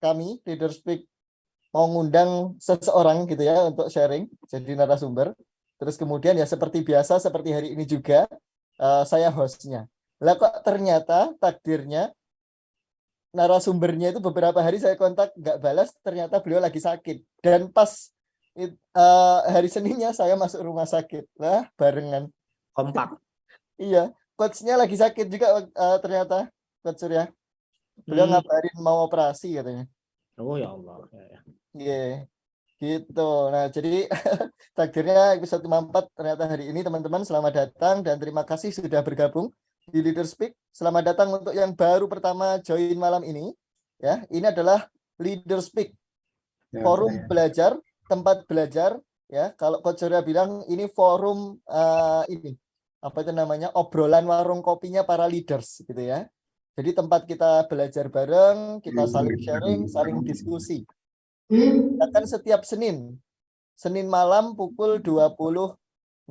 kami Leader Speak mau ngundang seseorang gitu ya untuk sharing jadi narasumber. Terus kemudian ya seperti biasa seperti hari ini juga saya hostnya. Lah kok ternyata takdirnya narasumbernya itu beberapa hari saya kontak nggak balas, ternyata beliau lagi sakit. Dan pas hari Seninnya saya masuk rumah sakit. Lah barengan. Kompak. Iya, coachnya lagi sakit juga ternyata Coach Surya. Beliau ngabarin mau operasi katanya. Oh ya Allah. Iya. Gitu. Nah, jadi takdirnya episode 54 ternyata hari ini teman-teman selamat datang dan terima kasih sudah bergabung di Leader Speak. Selamat datang untuk yang baru pertama join malam ini. Ya, ini adalah Leader Speak. Forum belajar, tempat belajar ya. Kalau Coach Surya bilang ini forum ini apa itu namanya? Obrolan warung kopinya para leaders gitu ya. Jadi tempat kita belajar bareng, kita saling sharing, saling diskusi. Akan setiap Senin malam pukul 20.00.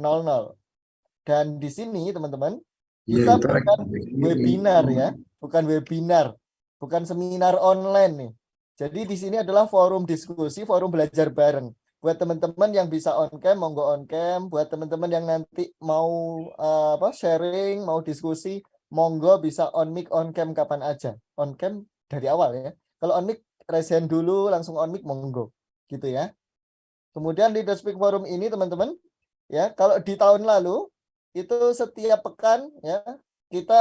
Dan di sini teman-teman, kita bukan webinar ya, bukan seminar online nih. Jadi di sini adalah forum diskusi, forum belajar bareng. Buat teman-teman yang bisa on cam, monggo on cam. Buat teman-teman yang nanti mau sharing, mau diskusi, monggo bisa on mic, on cam kapan aja. On cam dari awal ya. Kalau on mic raise hand dulu, langsung on mic monggo, gitu ya. Kemudian Leader Speak Forum ini teman-teman, ya kalau di tahun lalu itu setiap pekan ya kita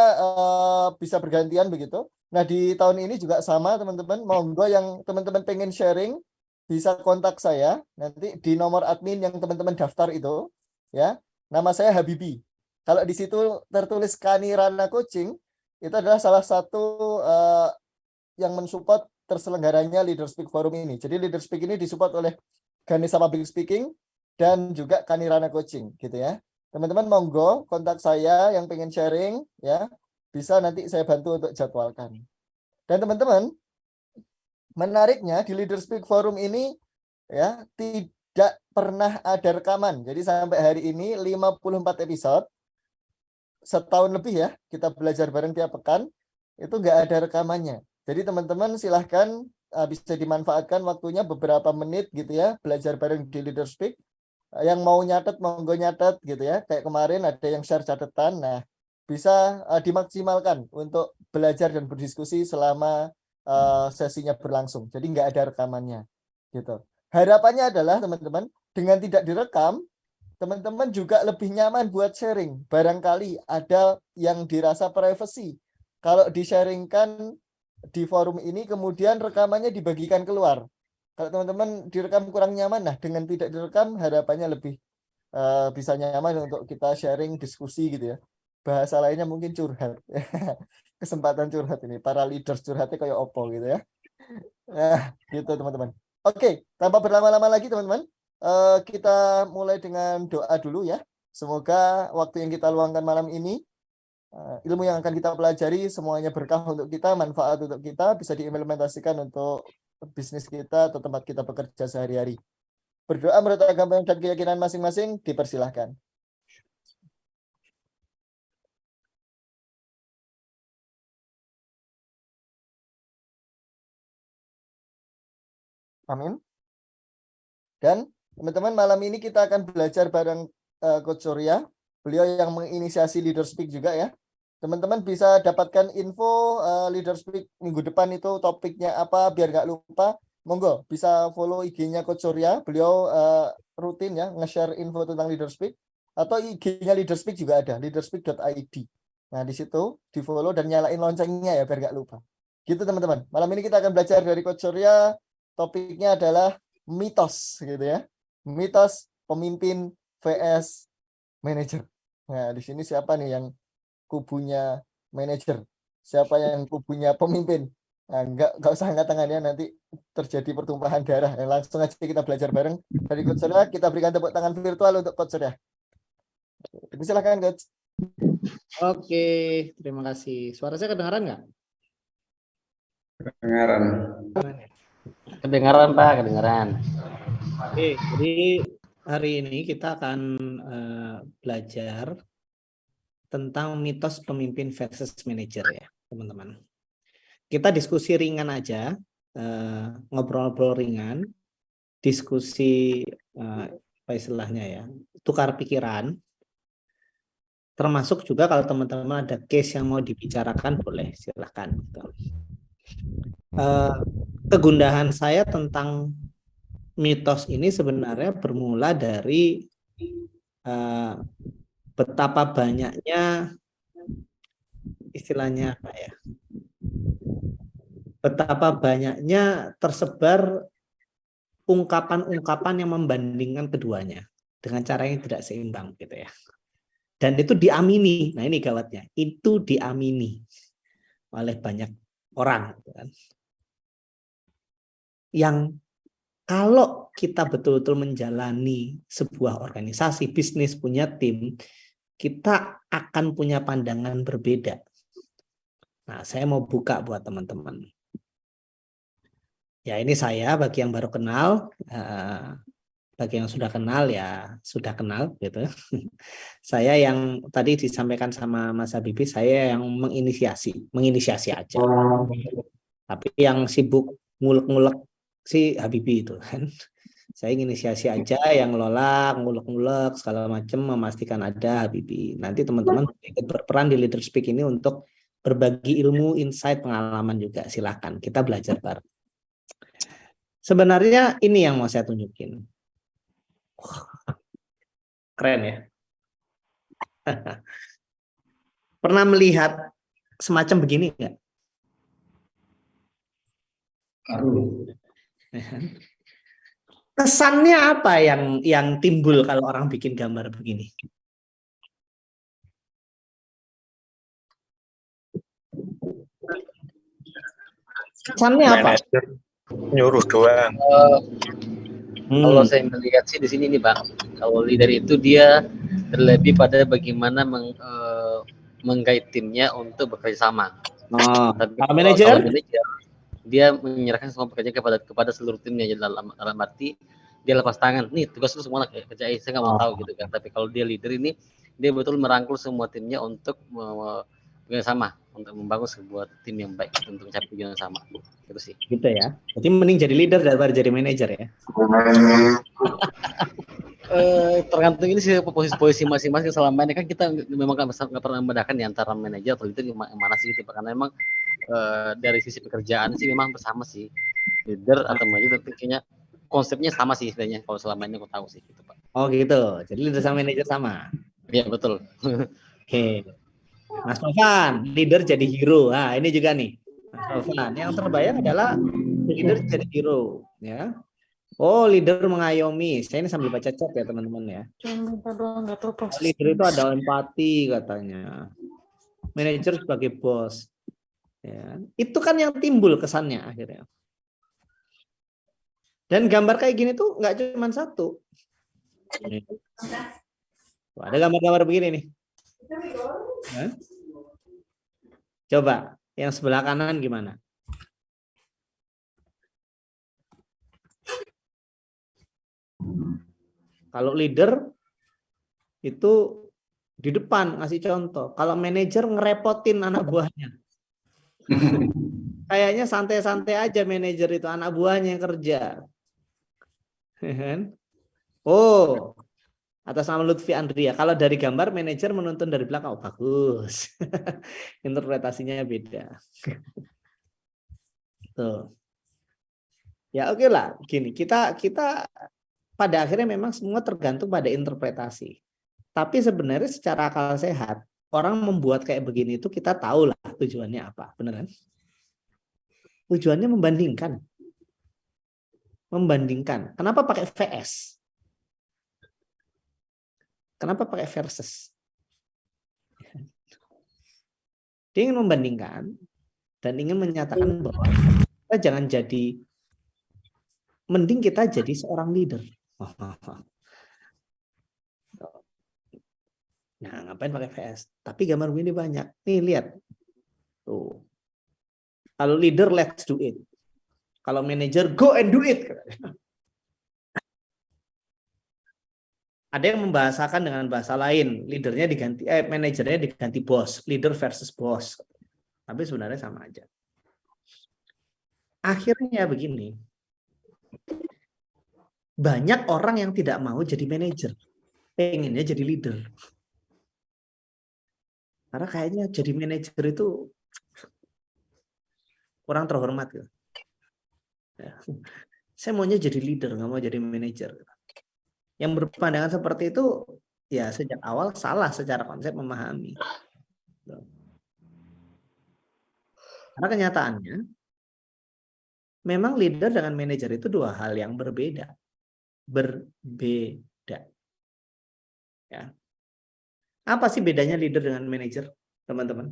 bisa bergantian begitu. Nah di tahun ini juga sama teman-teman. Monggo yang teman-teman pengen sharing bisa kontak saya nanti di nomor admin yang teman-teman daftar itu, ya. Nama saya Habibi. Kalau di situ tertulis Kanirana Coaching, itu adalah salah satu yang mensupport terselenggaranya Leader Speak Forum ini. Jadi Leader Speak ini disupport oleh Ganesha Public Speaking dan juga Kanirana Coaching gitu ya. Teman-teman monggo kontak saya yang pengen sharing ya, bisa nanti saya bantu untuk jadwalkan. Dan teman-teman, menariknya di Leader Speak Forum ini ya tidak pernah ada rekaman. Jadi sampai hari ini 54 episode, setahun lebih ya kita belajar bareng tiap pekan, itu nggak ada rekamannya. Jadi teman-teman silahkan bisa dimanfaatkan waktunya beberapa menit gitu ya, belajar bareng di Leader Speak. Yang mau nyatet monggo nyatet gitu ya. Kayak kemarin ada yang share catatan. Nah, bisa dimaksimalkan untuk belajar dan berdiskusi selama sesinya berlangsung. Jadi nggak ada rekamannya gitu. Harapannya adalah teman-teman dengan tidak direkam, teman-teman juga lebih nyaman buat sharing. Barangkali ada yang dirasa privacy. Kalau di-sharingkan di forum ini, kemudian rekamannya dibagikan keluar. Kalau teman-teman direkam kurang nyaman, nah dengan tidak direkam harapannya lebih bisa nyaman untuk kita sharing diskusi gitu ya. Bahasa lainnya mungkin curhat. Kesempatan curhat ini. Para leaders curhatnya kayak opo gitu ya. Nah, gitu teman-teman. Oke, tanpa berlama-lama lagi teman-teman, kita mulai dengan doa dulu ya. Semoga waktu yang kita luangkan malam ini, ilmu yang akan kita pelajari semuanya berkah untuk kita, manfaat untuk kita, bisa diimplementasikan untuk bisnis kita atau tempat kita bekerja sehari-hari. Berdoa menurut agama dan keyakinan masing-masing, dipersilahkan. Amin. Dan teman-teman malam ini kita akan belajar bareng Coach Surya. Beliau yang menginisiasi Leader Speak juga ya. Teman-teman bisa dapatkan info Leader Speak minggu depan itu topiknya apa biar nggak lupa. Monggo bisa follow IG-nya Coach Surya. Beliau rutin ya nge-share info tentang Leader Speak. Atau IG-nya Leader Speak juga ada, leaderspeak.id. Nah di situ di follow dan nyalain loncengnya ya biar nggak lupa. Gitu teman-teman. Malam ini kita akan belajar dari Coach Surya. Topiknya adalah mitos gitu ya. Mitos pemimpin vs manajer. Nah, di sini siapa nih yang kubunya manajer? Siapa yang kubunya pemimpin? Nah, enggak usah angkat tangannya nanti terjadi pertumpahan darah. Nah, langsung aja kita belajar bareng dari Coach Surya. Kita berikan tepuk tangan virtual untuk Coach Surya. Silakan Coach. Oke, terima kasih. Suara saya kedengaran nggak? Kedengaran. Kedengaran Pak, kedengaran. Oke, jadi hari ini kita akan belajar tentang mitos pemimpin versus manajer ya, teman-teman. Kita diskusi ringan aja, ngobrol-ngobrol ringan, diskusi apa istilahnya ya, tukar pikiran. Termasuk juga kalau teman-teman ada case yang mau dibicarakan, boleh silahkan. Kegundahan saya tentang mitos ini sebenarnya bermula dari betapa banyaknya istilahnya apa ya? Betapa banyaknya tersebar ungkapan-ungkapan yang membandingkan keduanya dengan cara yang tidak seimbang gitu ya. Dan itu diamini. Nah, ini gawatnya. Itu diamini oleh banyak orang gitu kan. Yang kalau kita betul-betul menjalani sebuah organisasi, bisnis, punya tim, kita akan punya pandangan berbeda. Nah, saya mau buka buat teman-teman. Ya, ini saya bagi yang baru kenal, bagi yang sudah kenal ya sudah kenal gitu. Saya yang tadi disampaikan sama Mas Habibie, saya yang menginisiasi aja. Tapi yang sibuk ngulek-ngulek si Habibie itu kan. Saya inisiasi aja, yang ngelola, ngulek-ngulek segala macam, memastikan ada Habibie. Nanti teman-teman ikut berperan di Leader Speak ini untuk berbagi ilmu, insight, pengalaman juga. Silakan kita belajar bareng. Sebenarnya ini yang mau saya tunjukin. Keren ya. Pernah melihat semacam begini nggak? Kesannya apa yang timbul kalau orang bikin gambar begini? Kesannya apa? Nyuruh doang. Kalau saya melihat sih di sini nih Bang, kalau leader itu dia terlebih pada bagaimana menggait timnya untuk bekerja sama. Tapi kalau manajer dia menyerahkan semua pekerjaan kepada seluruh timnya, dalam arti dia lepas tangan, nih tugas lu semua kerjain, saya nggak mau tahu gitu kan. Tapi kalau dia leader ini, dia betul merangkul semua timnya untuk bekerja sama, untuk membangun sebuah tim yang baik untuk mencapai tujuan yang sama. Itu sih. Gitu ya. Jadi mending jadi leader daripada jadi manajer ya. Tergantung ini sih posisi masing-masing. Selama ini kan kita memang nggak pernah membedakan di antara manajer atau leader yang mana sih gitu, karena memang dari sisi pekerjaan sih memang bersama sih, leader atau manajer, tapi kayaknya konsepnya sama sih sebenarnya kalau selama ini aku tahu sih gitu Pak. Oh gitu, jadi leader sama manajer sama. Iya betul. Oke, Mas Novan, leader jadi hero. Nah ini juga nih, Mas Novan, yang terbayang adalah leader jadi hero, ya. Oh, leader mengayomi. Saya ini sambil baca chat ya teman-teman ya. Leader itu ada empati katanya. Manajer sebagai bos. Ya. Itu kan yang timbul kesannya akhirnya. Dan gambar kayak gini tuh nggak cuma satu. Ada gambar-gambar begini nih. Coba yang sebelah kanan gimana? Kalau leader itu di depan ngasih contoh. Kalau manajer ngerepotin anak buahnya. Kayaknya santai-santai aja manajer itu, anak buahnya yang kerja. Oh, atas nama Lutfi Andria. Kalau dari gambar manajer menuntun dari belakang, oh bagus. Interpretasinya beda. Tuh. Ya oke lah, gini kita pada akhirnya memang semua tergantung pada interpretasi. Tapi sebenarnya secara akal sehat, orang membuat kayak begini itu kita tahu lah tujuannya apa, beneran? Tujuannya membandingkan. Membandingkan. Kenapa pakai VS? Kenapa pakai versus? Dia ingin membandingkan dan ingin menyatakan bahwa kita jangan jadi, mending kita jadi seorang leader. Nah, ngapain pakai VS? Tapi gambar ini banyak. Nih, lihat. Tuh. Kalau leader, let's do it. Kalau manager, go and do it. Ada yang membahasakan dengan bahasa lain. Leadernya diganti, manajernya diganti bos. Leader versus bos. Tapi sebenarnya sama aja. Akhirnya begini, banyak orang yang tidak mau jadi manajer, pengennya jadi leader. Karena kayaknya jadi manajer itu kurang terhormat. Gitu. Ya. Saya maunya jadi leader, nggak mau jadi manajer. Yang berpandangan seperti itu, ya sejak awal salah secara konsep memahami. Karena kenyataannya, memang leader dengan manajer itu dua hal yang berbeda. Berbeda. Ya. Apa sih bedanya leader dengan manajer, teman-teman?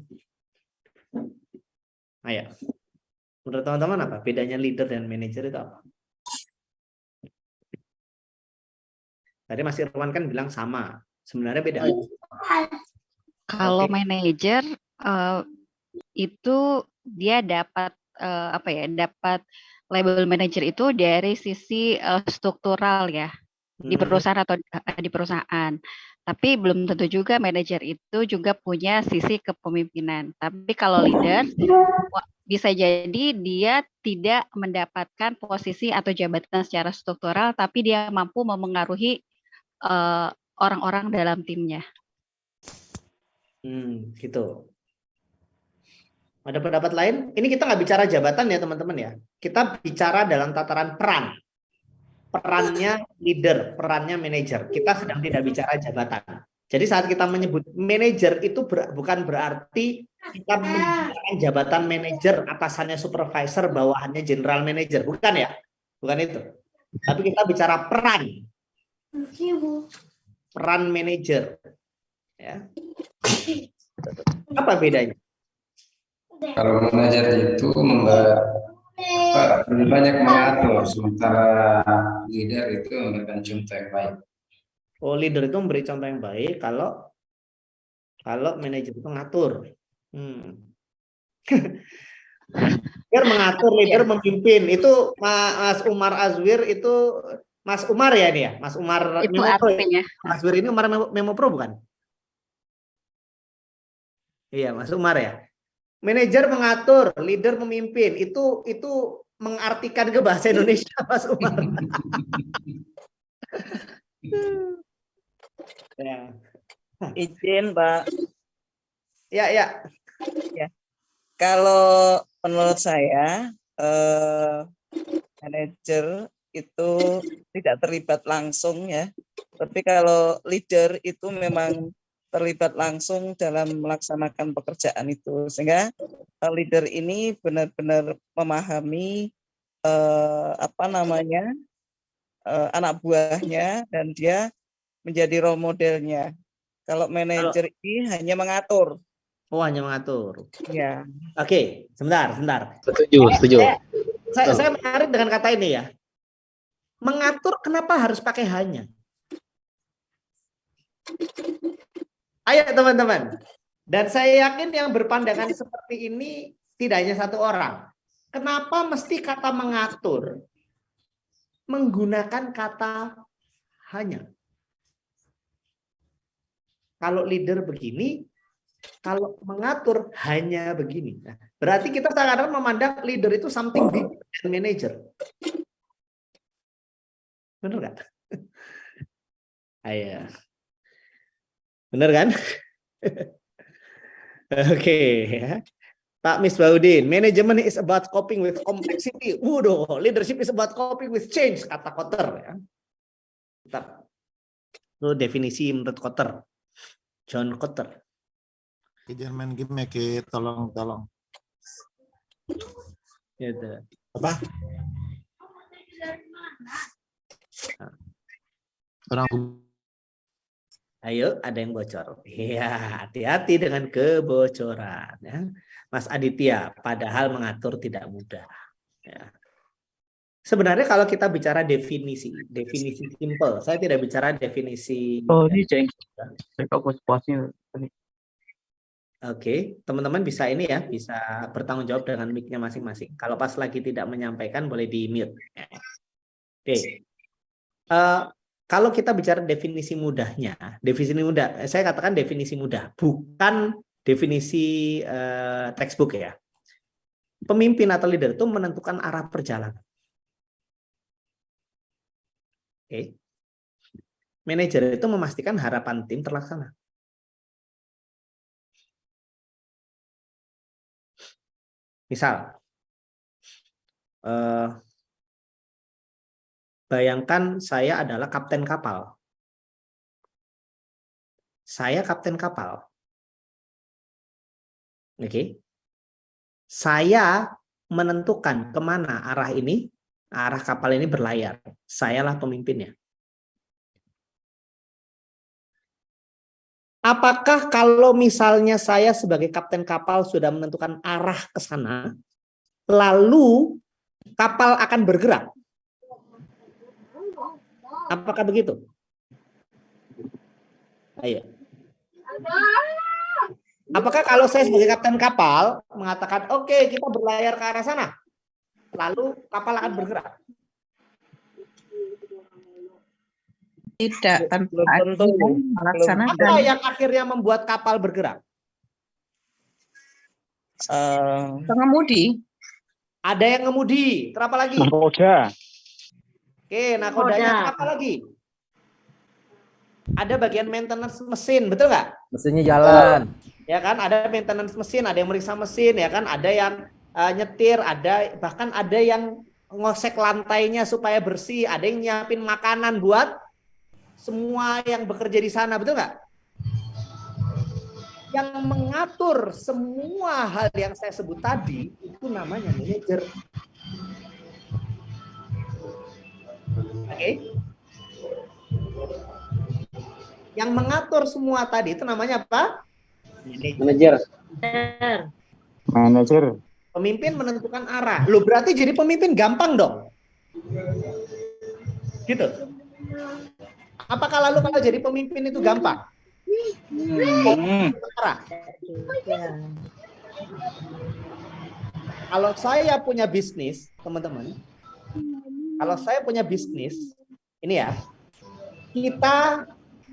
Ayo. Menurut teman-teman apa? Bedanya leader dan manajer itu apa? Tadi Mas Irwan kan bilang sama. Sebenarnya beda. Kalau Oke. manajer itu dia dapat apa ya? Dapat label manajer itu dari sisi struktural ya di perusahaan atau di perusahaan. Tapi belum tentu juga manajer itu juga punya sisi kepemimpinan. Tapi kalau leader bisa jadi dia tidak mendapatkan posisi atau jabatan secara struktural, tapi dia mampu memengaruhi orang-orang dalam timnya. Gitu. Ada pendapat lain? Ini kita nggak bicara jabatan ya teman-teman ya. Kita bicara dalam tataran peran. Perannya leader, perannya manajer. Kita sedang tidak bicara jabatan. Jadi saat kita menyebut manajer itu bukan berarti kita menggunakan jabatan manajer, atasannya supervisor, bawahannya general manager. Bukan ya. Bukan itu. Tapi kita bicara peran. Peran manajer. Ya. Apa bedanya? Kalau manajer itu lebih banyak mengatur, sementara leader itu memberikan contoh yang baik. Oh, leader itu memberi contoh yang baik, kalau manajer itu ngatur. Leader mengatur, leader memimpin. Itu Mas Umar Azwir itu Mas Umar ya ini ya? Mas Umar Itu Memo Pro. artinya. Mas Azwir ini Umar Memo Pro bukan? Iya, Mas Umar ya. Manajer mengatur, leader memimpin. Itu mengartikan ke bahasa Indonesia, Mas Umar. Ya. Izin, Pak. Ya. Kalau menurut saya, manajer itu tidak terlibat langsung ya. Tapi kalau leader itu memang terlibat langsung dalam melaksanakan pekerjaan itu. Sehingga leader ini benar-benar memahami anak buahnya, dan dia menjadi role modelnya. Kalau manajer ini hanya mengatur. Oh, hanya mengatur. Ya. Oke, sebentar. Setuju. Saya menarik dengan kata ini ya. Mengatur kenapa harus pakai hanya? Ayo teman-teman. Dan saya yakin yang berpandangan seperti ini tidak hanya satu orang. Kenapa mesti kata mengatur menggunakan kata hanya? Kalau leader begini, kalau mengatur hanya begini. Nah, berarti kita sekarang memandang leader itu something big than manager. Benar nggak? Ayo. Benar kan? Oke. Ya. Pak Misbaudin, management is about coping with complexity. Waduh, leadership is about coping with change, kata Kotter. Ya. Itu definisi menurut Kotter. John Kotter. Jangan main game ya, Ki. Tolong. Gitu. Apa? Orang. Ayo, ada yang bocor. Iya, hati-hati dengan kebocoran. Ya. Mas Aditya, padahal mengatur tidak mudah. Ya. Sebenarnya kalau kita bicara definisi simple, saya tidak bicara definisi. Oh, ini ceng. Saya posnya. Oke, teman-teman bisa ini ya, bisa bertanggung jawab dengan mic-nya masing-masing. Kalau pas lagi tidak menyampaikan, boleh di-mute. Oke. Kalau kita bicara definisi mudahnya, saya katakan definisi mudah, bukan definisi textbook ya. Pemimpin atau leader itu menentukan arah perjalanan. Oke. Manajer itu memastikan harapan tim terlaksana. Misal, bayangkan saya adalah kapten kapal. Saya kapten kapal. Oke. Saya menentukan kemana arah ini, arah kapal ini berlayar. Sayalah pemimpinnya. Apakah kalau misalnya saya sebagai kapten kapal sudah menentukan arah ke sana, lalu kapal akan bergerak? Apakah begitu? Ayo. Apakah kalau saya sebagai kapten kapal mengatakan, oke, kita berlayar ke arah sana, lalu kapal akan bergerak? Tidak, tanpa tentu melaksanakan. Apa yang akhirnya membuat kapal bergerak? Pengemudi. Ada yang ngemudi. Kenapa lagi? Nakoda. Oke, nakodanya. Apa lagi? Ada bagian maintenance mesin, betul nggak? Mesinnya jalan. Ya kan, ada maintenance mesin, ada yang meriksa mesin, ya kan, ada yang nyetir, ada bahkan ada yang ngosek lantainya supaya bersih, ada yang nyiapin makanan buat semua yang bekerja di sana, betul nggak? Yang mengatur semua hal yang saya sebut tadi itu namanya manajer. Oke? Yang mengatur semua tadi itu namanya apa? Manajer. Manajer. Pemimpin menentukan arah. Loh, berarti jadi pemimpin gampang dong. Gitu. Apakah lalu kalau jadi pemimpin itu gampang? Kalau saya punya bisnis, teman-teman, kalau saya punya bisnis, ini ya, kita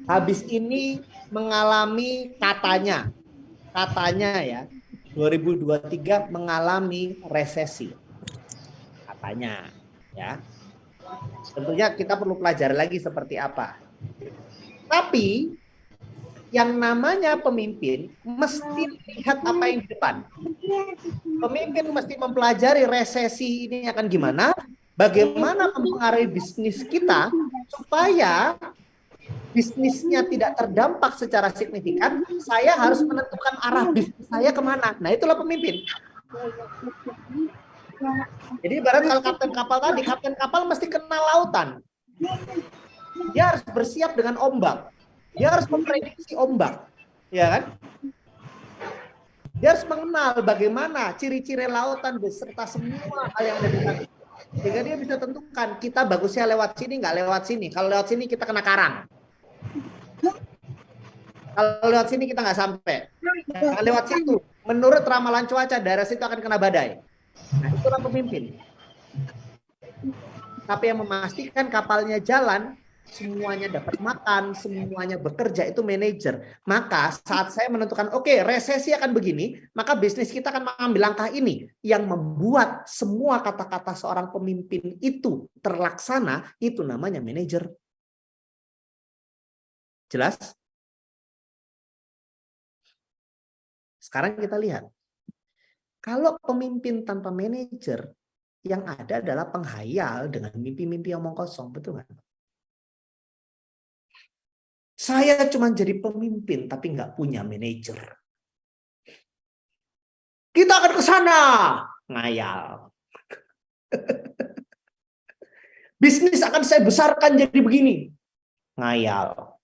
habis ini mengalami katanya ya, 2023 mengalami resesi, katanya, ya. Tentunya kita perlu pelajari lagi seperti apa. Tapi yang namanya pemimpin mesti lihat apa yang di depan. Pemimpin mesti mempelajari resesi ini akan gimana, bagaimana mempengaruhi bisnis kita supaya bisnisnya tidak terdampak secara signifikan. Saya harus menentukan arah bisnis saya kemana. Nah, itulah pemimpin. Jadi ibarat kalau kapten kapal tadi, kapten kapal mesti kenal lautan. Dia harus bersiap dengan ombak. Dia harus memprediksi ombak, ya kan? Dia harus mengenal bagaimana ciri-ciri lautan beserta semua hal yang ada di sana. Sehingga dia bisa tentukan kita bagusnya lewat sini, nggak lewat sini. Kalau lewat sini kita kena karang. Kalau lewat sini kita nggak sampai. Kalau lewat situ, menurut ramalan cuaca daerah situ akan kena badai. Nah, itulah pemimpin. Tapi yang memastikan kapalnya jalan, semuanya dapat makan, semuanya bekerja, itu manajer. Maka saat saya menentukan, oke, resesi akan begini, maka bisnis kita akan mengambil langkah ini. Yang membuat semua kata-kata seorang pemimpin itu terlaksana, itu namanya manajer. Jelas? Sekarang kita lihat. Kalau pemimpin tanpa manajer, yang ada adalah penghayal dengan mimpi-mimpi omong kosong, betul nggak? Saya cuma jadi pemimpin tapi nggak punya manajer. Kita akan ke sana, ngayal. Bisnis akan saya besarkan jadi begini, ngayal.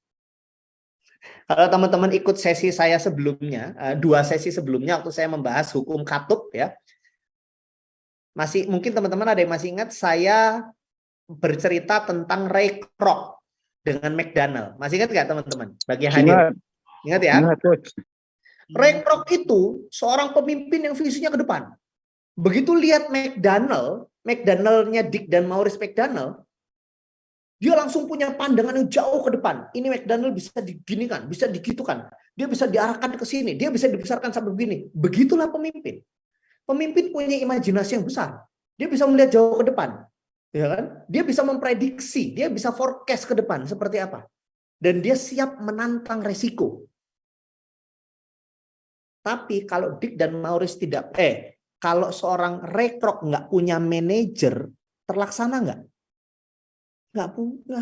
Kalau teman-teman ikut sesi saya sebelumnya, 2 sesi sebelumnya waktu saya membahas hukum katup ya, masih mungkin teman-teman ada yang masih ingat saya bercerita tentang Ray Kroc dengan McDonald. Masih ingat nggak teman-teman? Bagi yang hadir. Ingat ya? Ray Kroc itu seorang pemimpin yang visinya ke depan. Begitu lihat McDonald-nya Dick dan Maurice McDonald, dia langsung punya pandangan yang jauh ke depan. Ini McDonald bisa diginikan, bisa digitukan. Dia bisa diarahkan ke sini, dia bisa dibesarkan sampai begini. Begitulah pemimpin. Pemimpin punya imajinasi yang besar. Dia bisa melihat jauh ke depan. Ya kan? Dia bisa memprediksi, dia bisa forecast ke depan seperti apa. Dan dia siap menantang resiko. Tapi kalau Dick dan Maurice kalau seorang rekrut nggak punya manajer, terlaksana nggak? Nggak punya.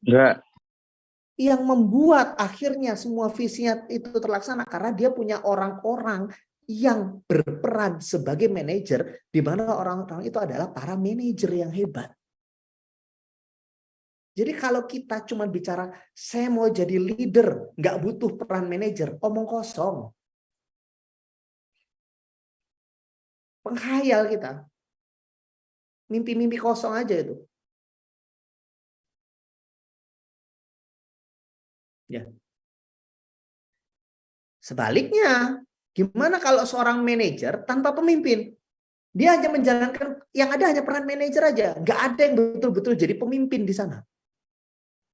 Enggak. Yang membuat akhirnya semua visinya itu terlaksana karena dia punya orang-orang yang berperan sebagai manajer, di mana orang-orang itu adalah para manajer yang hebat. Jadi kalau kita cuma bicara saya mau jadi leader, nggak butuh peran manajer, omong kosong. Penghayal kita. Mimpi-mimpi kosong aja itu. Ya. Sebaliknya, gimana kalau seorang manajer tanpa pemimpin? Dia hanya menjalankan, yang ada hanya peran manajer aja. Nggak ada yang betul-betul jadi pemimpin di sana.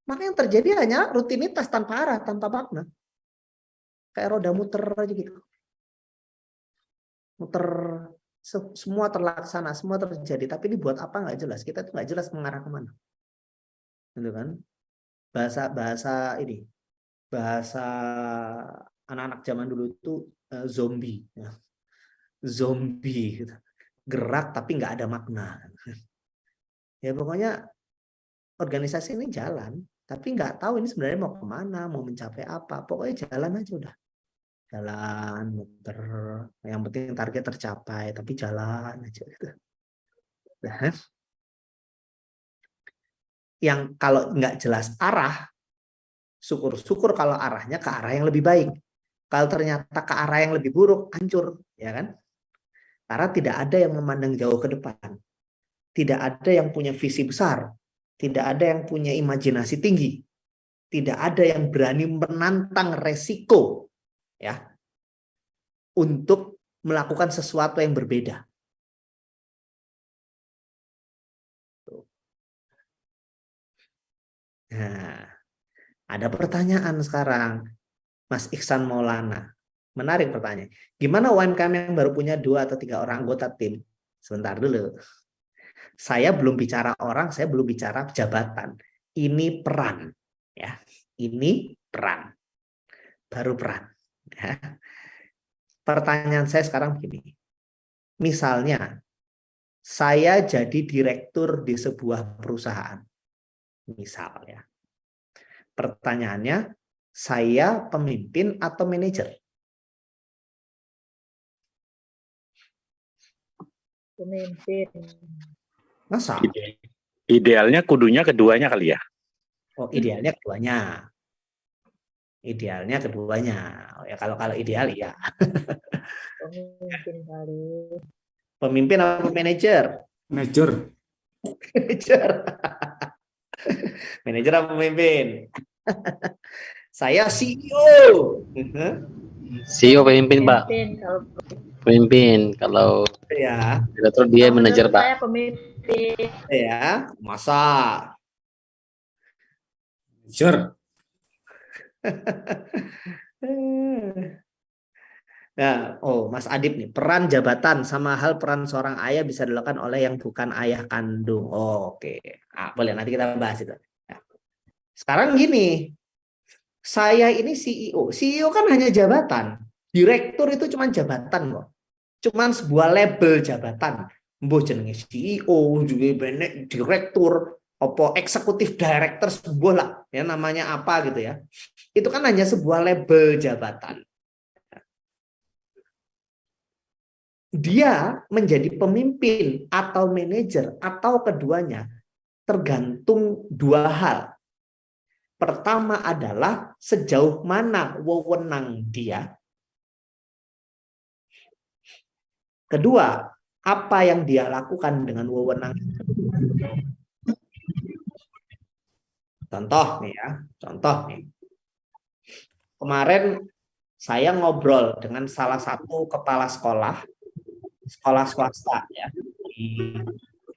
Maka yang terjadi hanya rutinitas tanpa arah, tanpa makna. Kayak roda muter aja gitu. Muter, semua terlaksana, semua terjadi. Tapi ini buat apa nggak jelas. Kita tuh nggak jelas mengarah kemana. Gitu kan? Bahasa anak-anak zaman dulu itu zombie. Ya. Zombie. Gitu. Gerak tapi nggak ada makna. Ya pokoknya organisasi ini jalan, tapi nggak tahu ini sebenarnya mau kemana, mau mencapai apa. Pokoknya jalan aja udah. Jalan, muter. Yang penting target tercapai, tapi jalan aja. Nah, yang kalau nggak jelas arah, syukur-syukur kalau arahnya ke arah yang lebih baik. Kalau ternyata ke arah yang lebih buruk, hancur, ya kan? Karena tidak ada yang memandang jauh ke depan. Tidak ada yang punya visi besar. Tidak ada yang punya imajinasi tinggi. Tidak ada yang berani menantang resiko, ya, untuk melakukan sesuatu yang berbeda. Nah, ada pertanyaan sekarang, Mas Iksan Maulana. Menarik pertanyaan. Gimana UMKM yang baru punya 2 atau 3 orang anggota tim? Sebentar dulu. Saya belum bicara orang, saya belum bicara jabatan. Ini peran, ya. Ini peran. Baru peran. Ya. Pertanyaan saya sekarang begini. Misalnya, saya jadi direktur di sebuah perusahaan. Misalnya. Pertanyaannya, saya pemimpin atau manajer? Pemimpin. Masa? Idealnya kudunya keduanya kali ya. Oh, idealnya keduanya. Idealnya keduanya. Oh, ya kalau ideal ya. Pemimpin kali. Pemimpin apa manajer? Manajer. Manajer. Manajer apa pemimpin? Saya CEO. CEO pemimpin, Pak. Pemimpin. Kalau ya. direktur dia manajer, Pak. Saya pemimpin. Ya, masa. Manajer. Nah, Mas Adib nih, peran jabatan sama hal peran seorang ayah bisa dilakukan oleh yang bukan ayah kandung. Oke. Nah, boleh nanti kita bahas itu. Nah, sekarang gini, saya ini CEO. CEO kan hanya jabatan. Direktur itu cuma jabatan loh. Cuman sebuah label jabatan. Mbok jenenge CEO, juga direktur, apa eksekutif director sebuah lah, ya namanya apa gitu ya. Itu kan hanya sebuah label jabatan. Dia menjadi pemimpin atau manajer atau keduanya tergantung 2 hal. Pertama adalah sejauh mana wewenang dia. Kedua, apa yang dia lakukan dengan wewenang. Contoh nih ya, contoh nih. Kemarin saya ngobrol dengan salah satu kepala sekolah swasta ya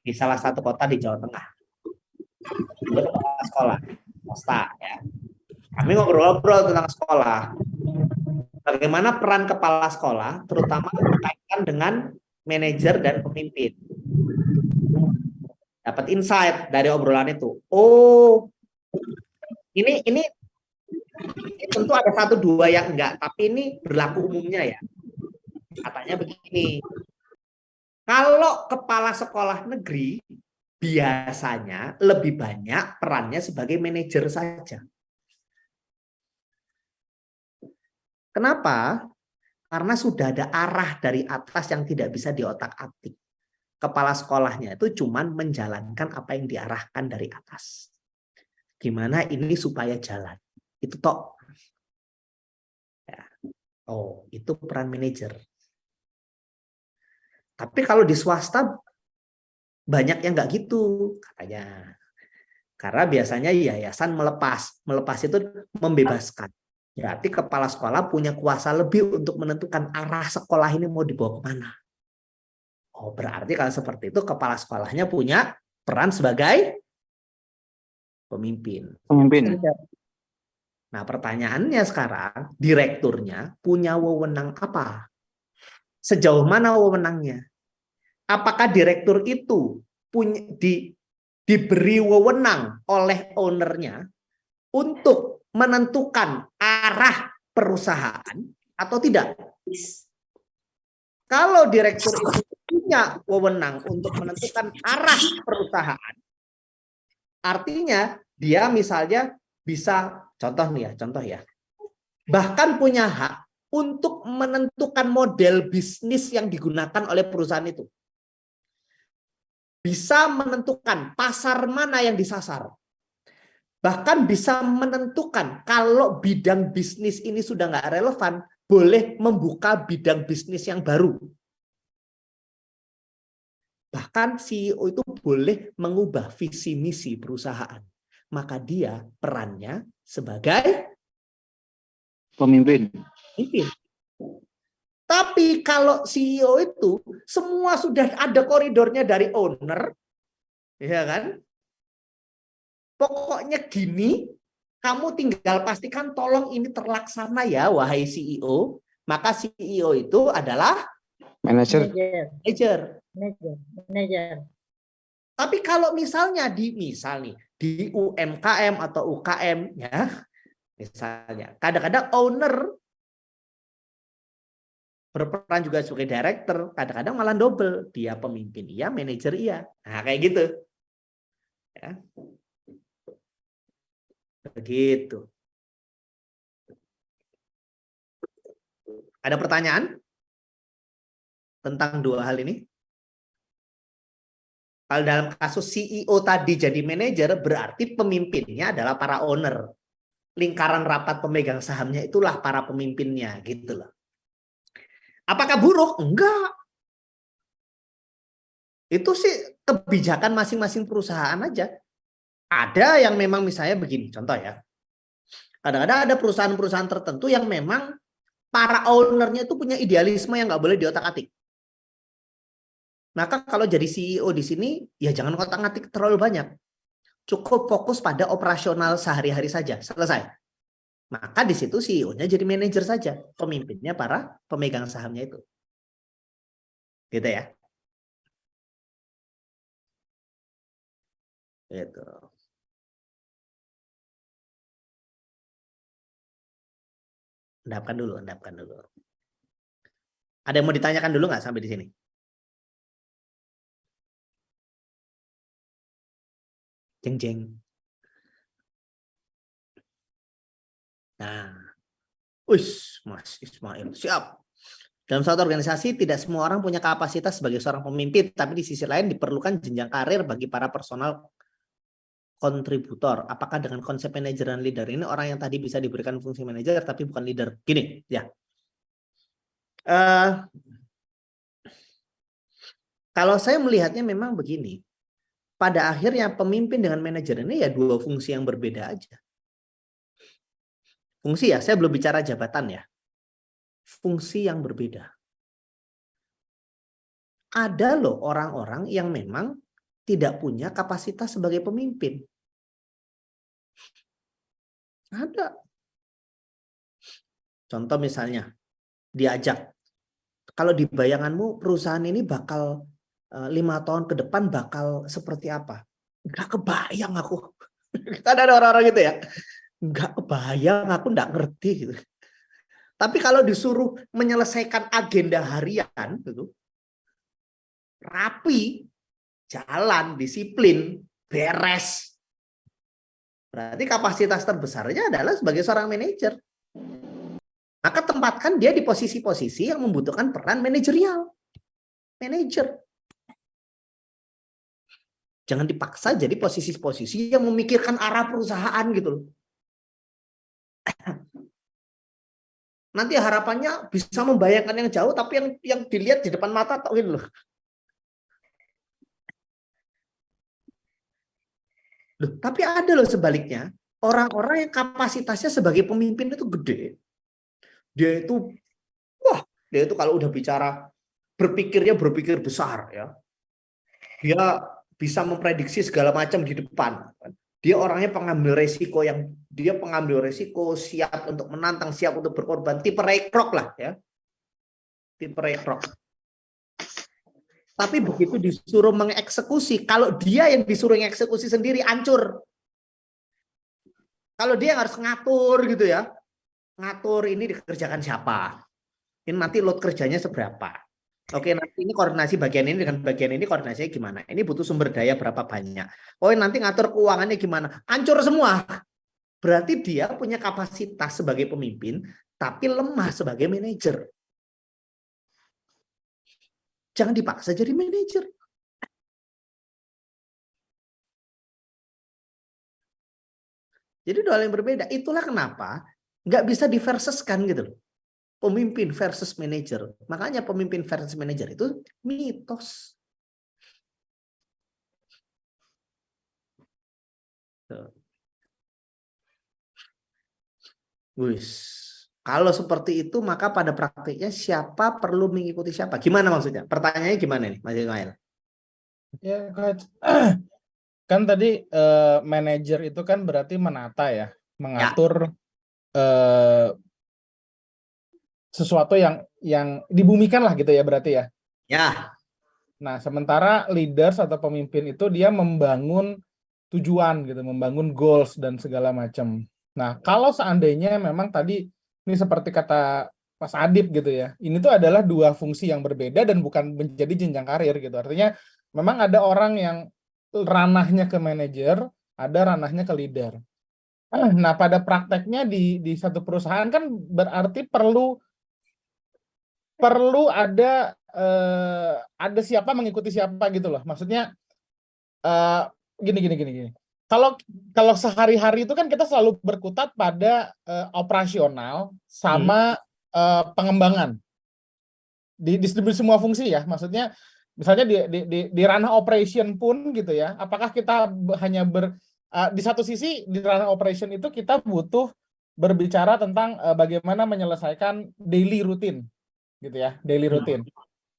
di salah satu kota di Jawa Tengah. Dia kepala sekolah swasta ya. Kami ngobrol-ngobrol tentang sekolah. Bagaimana peran kepala sekolah, terutama berkaitan dengan manajer dan pemimpin. Dapat insight dari obrolan itu. Oh, ini tentu ada 1-2 yang enggak, tapi ini berlaku umumnya ya. Katanya begini. Kalau kepala sekolah negeri biasanya lebih banyak perannya sebagai manajer saja. Kenapa? Karena sudah ada arah dari atas yang tidak bisa diotak-atik. Kepala sekolahnya itu cuma menjalankan apa yang diarahkan dari atas. Gimana ini supaya jalan? Itu tok. Ya. Oh, itu peran manajer. Tapi kalau di swasta banyak yang nggak gitu katanya. Karena biasanya yayasan melepas itu membebaskan. Berarti kepala sekolah punya kuasa lebih untuk menentukan arah sekolah ini mau dibawa kemana. Oh, berarti kalau seperti itu kepala sekolahnya punya peran sebagai pemimpin. Nah, pertanyaannya sekarang, direkturnya punya wewenang apa? Sejauh mana wewenangnya? Apakah direktur itu diberi wewenang oleh ownernya untuk menentukan arah perusahaan atau tidak? Kalau direktur itu punya wewenang untuk menentukan arah perusahaan, artinya dia misalnya bisa, contoh ya, bahkan punya hak untuk menentukan model bisnis yang digunakan oleh perusahaan itu. Bisa menentukan pasar mana yang disasar. Bahkan bisa menentukan kalau bidang bisnis ini sudah nggak relevan, boleh membuka bidang bisnis yang baru. Bahkan CEO itu boleh mengubah visi misi perusahaan. Maka dia perannya sebagai pemimpin. Tapi kalau CEO itu semua sudah ada koridornya dari owner, ya kan? Pokoknya gini, kamu tinggal pastikan tolong ini terlaksana ya, wahai CEO. Maka CEO itu adalah Manajer. Tapi kalau misalnya di UMKM atau UKM ya, misalnya kadang-kadang owner berperan juga sebagai director, kadang-kadang malah double, dia pemimpin iya, manajer iya. Nah, kayak gitu. Ya. Begitu. Ada pertanyaan tentang dua hal ini? Kalau dalam kasus CEO tadi jadi manajer, berarti pemimpinnya adalah para owner. Lingkaran rapat pemegang sahamnya itulah para pemimpinnya, gitu loh. Apakah buruk? Enggak. Itu sih kebijakan masing-masing perusahaan aja. Ada yang memang misalnya begini, contoh ya. Kadang-kadang ada perusahaan-perusahaan tertentu yang memang para ownernya itu punya idealisme yang nggak boleh diotak-atik. Maka kalau jadi CEO di sini, ya jangan otak-atik terlalu banyak. Cukup fokus pada operasional sehari-hari saja, selesai. Maka di situ CEO-nya jadi manajer saja, pemimpinnya para pemegang sahamnya itu. Gitu ya. Gitu. Endapkan dulu. Ada yang mau ditanyakan dulu nggak sampai di sini? Jeng. Nah, Mas Ismail, siap. Dalam suatu organisasi, tidak semua orang punya kapasitas sebagai seorang pemimpin, tapi di sisi lain diperlukan jenjang karir bagi para personal kontributor. Apakah dengan konsep manajer dan leader ini orang yang tadi bisa diberikan fungsi manajer tapi bukan leader? Gini, ya. Kalau saya melihatnya memang begini. Pada akhirnya pemimpin dengan manajer ini ya dua fungsi yang berbeda aja. Fungsi ya, saya belum bicara jabatan ya. Fungsi yang berbeda. Ada loh orang-orang yang memang tidak punya kapasitas sebagai pemimpin. Ada. Contoh misalnya, diajak Kalau di bayanganmu perusahaan ini bakal 5 tahun ke depan bakal seperti apa? Nggak kebayang aku. Kan ada orang-orang gitu ya. Nggak kebayang, aku nggak ngerti gitu. Tapi kalau disuruh menyelesaikan agenda harian gitu, rapi, jalan, disiplin, beres. Berarti kapasitas terbesarnya adalah sebagai seorang manajer. Maka tempatkan dia di posisi-posisi yang membutuhkan peran manajerial. Manajer. Jangan dipaksa jadi posisi-posisi yang memikirkan arah perusahaan gitu loh. Nanti harapannya bisa membayangkan yang jauh, tapi yang dilihat di depan mata tok gitu loh. Loh, tapi ada loh sebaliknya, orang-orang yang kapasitasnya sebagai pemimpin itu gede. Dia itu kalau udah bicara berpikir besar ya. Dia bisa memprediksi segala macam di depan. Dia orangnya pengambil resiko siap untuk menantang, siap untuk berkorban, tipe Ray Kroc lah ya. Tipe Ray Kroc. Tapi begitu disuruh mengeksekusi, kalau dia yang disuruh mengeksekusi sendiri hancur. Kalau dia harus ngatur gitu ya. Ngatur ini dikerjakan siapa? Ini nanti load kerjanya seberapa? Oke, nanti ini koordinasi bagian ini dengan bagian ini koordinasinya gimana? Ini butuh sumber daya berapa banyak? Oh, nanti ngatur keuangannya gimana? Hancur semua. Berarti dia punya kapasitas sebagai pemimpin, tapi lemah sebagai manajer. Jangan dipaksa jadi manajer. Jadi dua hal yang berbeda. Itulah kenapa nggak bisa diversuskan gitu loh. Pemimpin versus manajer. Makanya pemimpin versus manajer itu mitos. Kalau seperti itu, maka pada praktiknya siapa perlu mengikuti siapa? Gimana maksudnya? Pertanyaannya gimana nih, Mas Ismail? Ya, Coach. Kan tadi manajer itu kan berarti menata ya, mengatur sesuatu yang dibumikan lah gitu ya berarti ya. Ya. Nah, sementara leaders atau pemimpin itu dia membangun tujuan gitu, membangun goals dan segala macam. Nah, kalau seandainya memang tadi ini seperti kata Mas Adib gitu ya, ini tuh adalah dua fungsi yang berbeda dan bukan menjadi jenjang karir gitu. Artinya memang ada orang yang ranahnya ke manajer, ada ranahnya ke leader. Nah, pada prakteknya di satu perusahaan kan berarti perlu ada siapa mengikuti siapa gitu loh. Maksudnya gini. Kalau sehari-hari itu kan kita selalu berkutat pada operasional sama pengembangan di semua fungsi ya. Maksudnya misalnya di ranah operation pun gitu ya. Apakah kita hanya di satu sisi di ranah operation itu kita butuh berbicara tentang bagaimana menyelesaikan daily routine gitu ya, daily routine.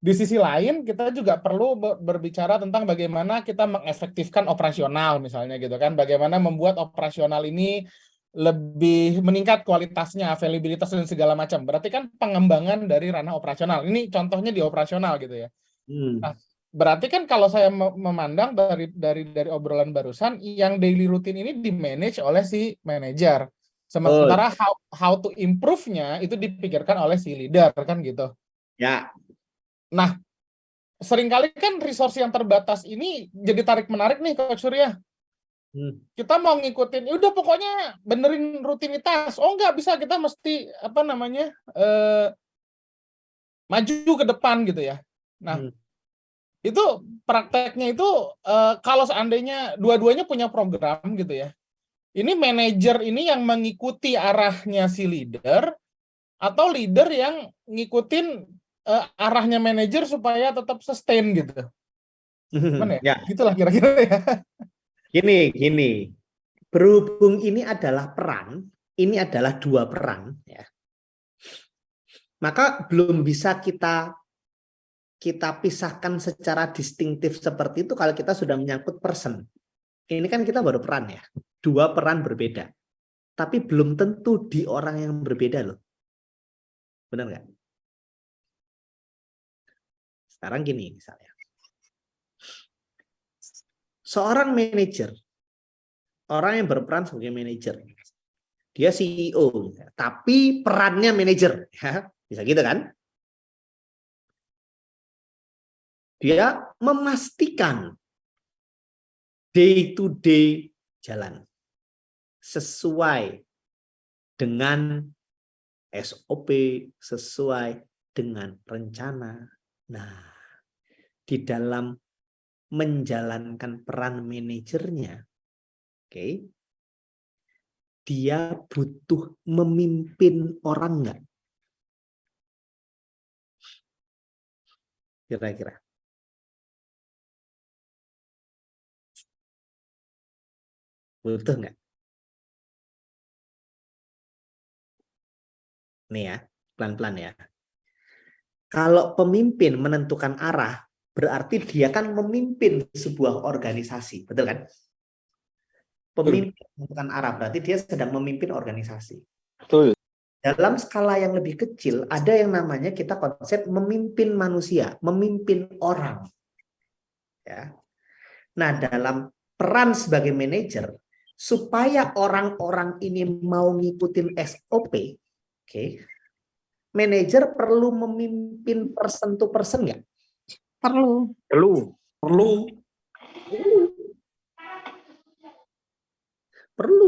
Di sisi lain kita juga perlu berbicara tentang bagaimana kita mengefektifkan operasional misalnya gitu kan, bagaimana membuat operasional ini lebih meningkat kualitasnya, availabilitas dan segala macam. Berarti kan pengembangan dari ranah operasional. Ini contohnya di operasional gitu ya. Nah, berarti kan kalau saya memandang dari obrolan barusan, yang daily routine ini di-manage oleh si manajer. Sementara how to improve-nya itu dipikirkan oleh si leader kan gitu. Ya. Nah, seringkali kan resource yang terbatas ini jadi tarik-menarik nih, Coach Surya. Kita mau ngikutin, udah pokoknya benerin rutinitas. Oh, nggak bisa, kita mesti maju ke depan gitu ya. Nah, itu prakteknya itu kalau seandainya dua-duanya punya program gitu ya. Ini manajer ini yang mengikuti arahnya si leader, atau leader yang ngikutin arahnya manajer supaya tetap sustain gitu. Gimana ya? Gitulah kira-kira ya. Gini. Berhubung ini adalah peran, ini adalah dua peran ya. Maka belum bisa kita pisahkan secara distintif seperti itu kalau kita sudah menyangkut person. Ini kan kita baru peran ya. Dua peran berbeda. Tapi belum tentu di orang yang berbeda loh. Benar nggak? Sekarang gini misalnya. Seorang manajer, orang yang berperan sebagai manajer, dia CEO, tapi perannya manajer, ya, bisa gitu kan? Dia memastikan day to day jalan sesuai dengan SOP, sesuai dengan rencana. Nah, di dalam menjalankan peran manajernya, oke, dia butuh memimpin orang nggak? Kira-kira. Butuh nggak? Nih ya, pelan-pelan ya. Kalau pemimpin menentukan arah, berarti dia kan memimpin sebuah organisasi, betul kan? Pemimpin menentukan arah, berarti dia sedang memimpin organisasi. Betul. Dalam skala yang lebih kecil, ada yang namanya kita konsep memimpin manusia, memimpin orang. Ya. Nah, dalam peran sebagai manajer, supaya orang-orang ini mau ngikutin SOP, oke, manajer perlu memimpin person to person nggak? Perlu. Perlu.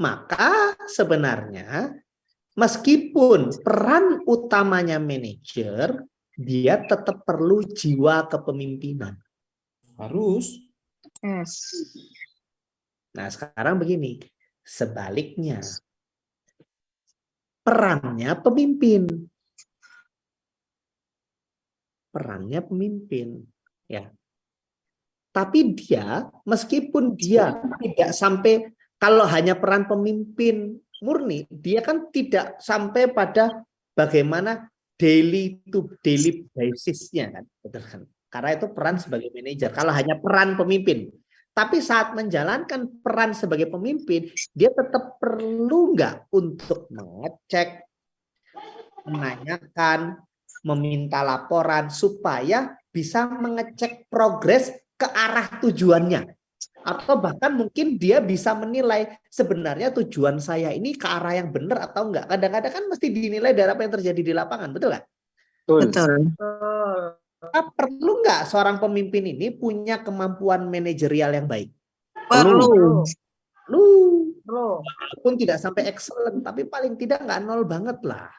Maka sebenarnya meskipun peran utamanya manajer, dia tetap perlu jiwa kepemimpinan. Harus. Yes. Nah, sekarang begini, sebaliknya perannya pemimpin. Perannya pemimpin, ya. Tapi dia, meskipun dia tidak sampai, kalau hanya peran pemimpin murni, dia kan tidak sampai pada bagaimana daily to daily basisnya kan, betul kan? Karena itu peran sebagai manajer. Kalau hanya peran pemimpin, tapi saat menjalankan peran sebagai pemimpin, dia tetap perlu nggak untuk mengecek, menanyakan, meminta laporan supaya bisa mengecek progres ke arah tujuannya. Atau bahkan mungkin dia bisa menilai sebenarnya tujuan saya ini ke arah yang benar atau enggak. Kadang-kadang kan mesti dinilai dari apa yang terjadi di lapangan, betul nggak? Betul. Nah, perlu nggak seorang pemimpin ini punya kemampuan manajerial yang baik? Perlu. Walaupun tidak sampai excellent, tapi paling tidak nggak nol banget lah.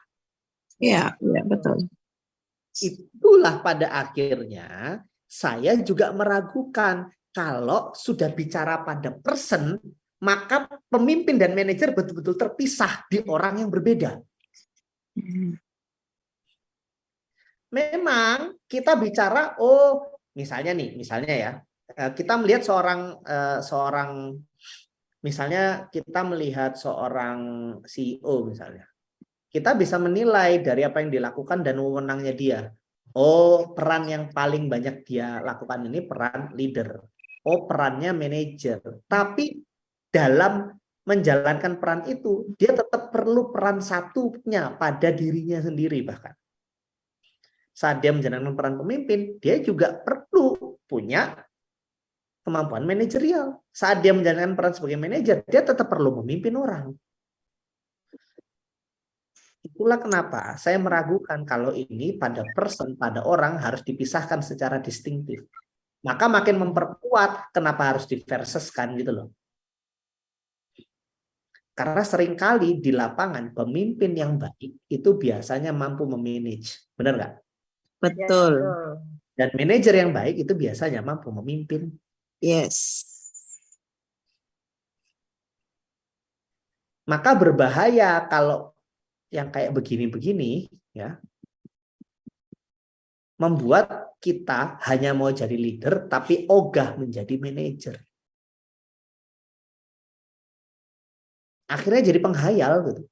Iya, betul. Itulah pada akhirnya saya juga meragukan kalau sudah bicara pada person, maka pemimpin dan manajer betul-betul terpisah di orang yang berbeda. Memang kita bicara, misalnya ya, kita melihat misalnya kita melihat seorang CEO misalnya. Kita bisa menilai dari apa yang dilakukan dan wewenangnya dia. Peran yang paling banyak dia lakukan ini peran leader. Perannya manajer. Tapi dalam menjalankan peran itu, dia tetap perlu peran satunya pada dirinya sendiri bahkan. Saat dia menjalankan peran pemimpin, dia juga perlu punya kemampuan manajerial. Saat dia menjalankan peran sebagai manajer, dia tetap perlu memimpin orang. Itulah kenapa saya meragukan kalau ini pada person, pada orang harus dipisahkan secara distintif. Maka makin memperkuat kenapa harus diverseskan gitu loh. Karena seringkali di lapangan pemimpin yang baik itu biasanya mampu memanage. Benar nggak? Betul. Dan manajer yang baik itu biasanya mampu memimpin. Yes. Maka berbahaya kalau yang kayak begini-begini ya, membuat kita hanya mau jadi leader tapi ogah menjadi manajer. Akhirnya jadi penghayal gitu.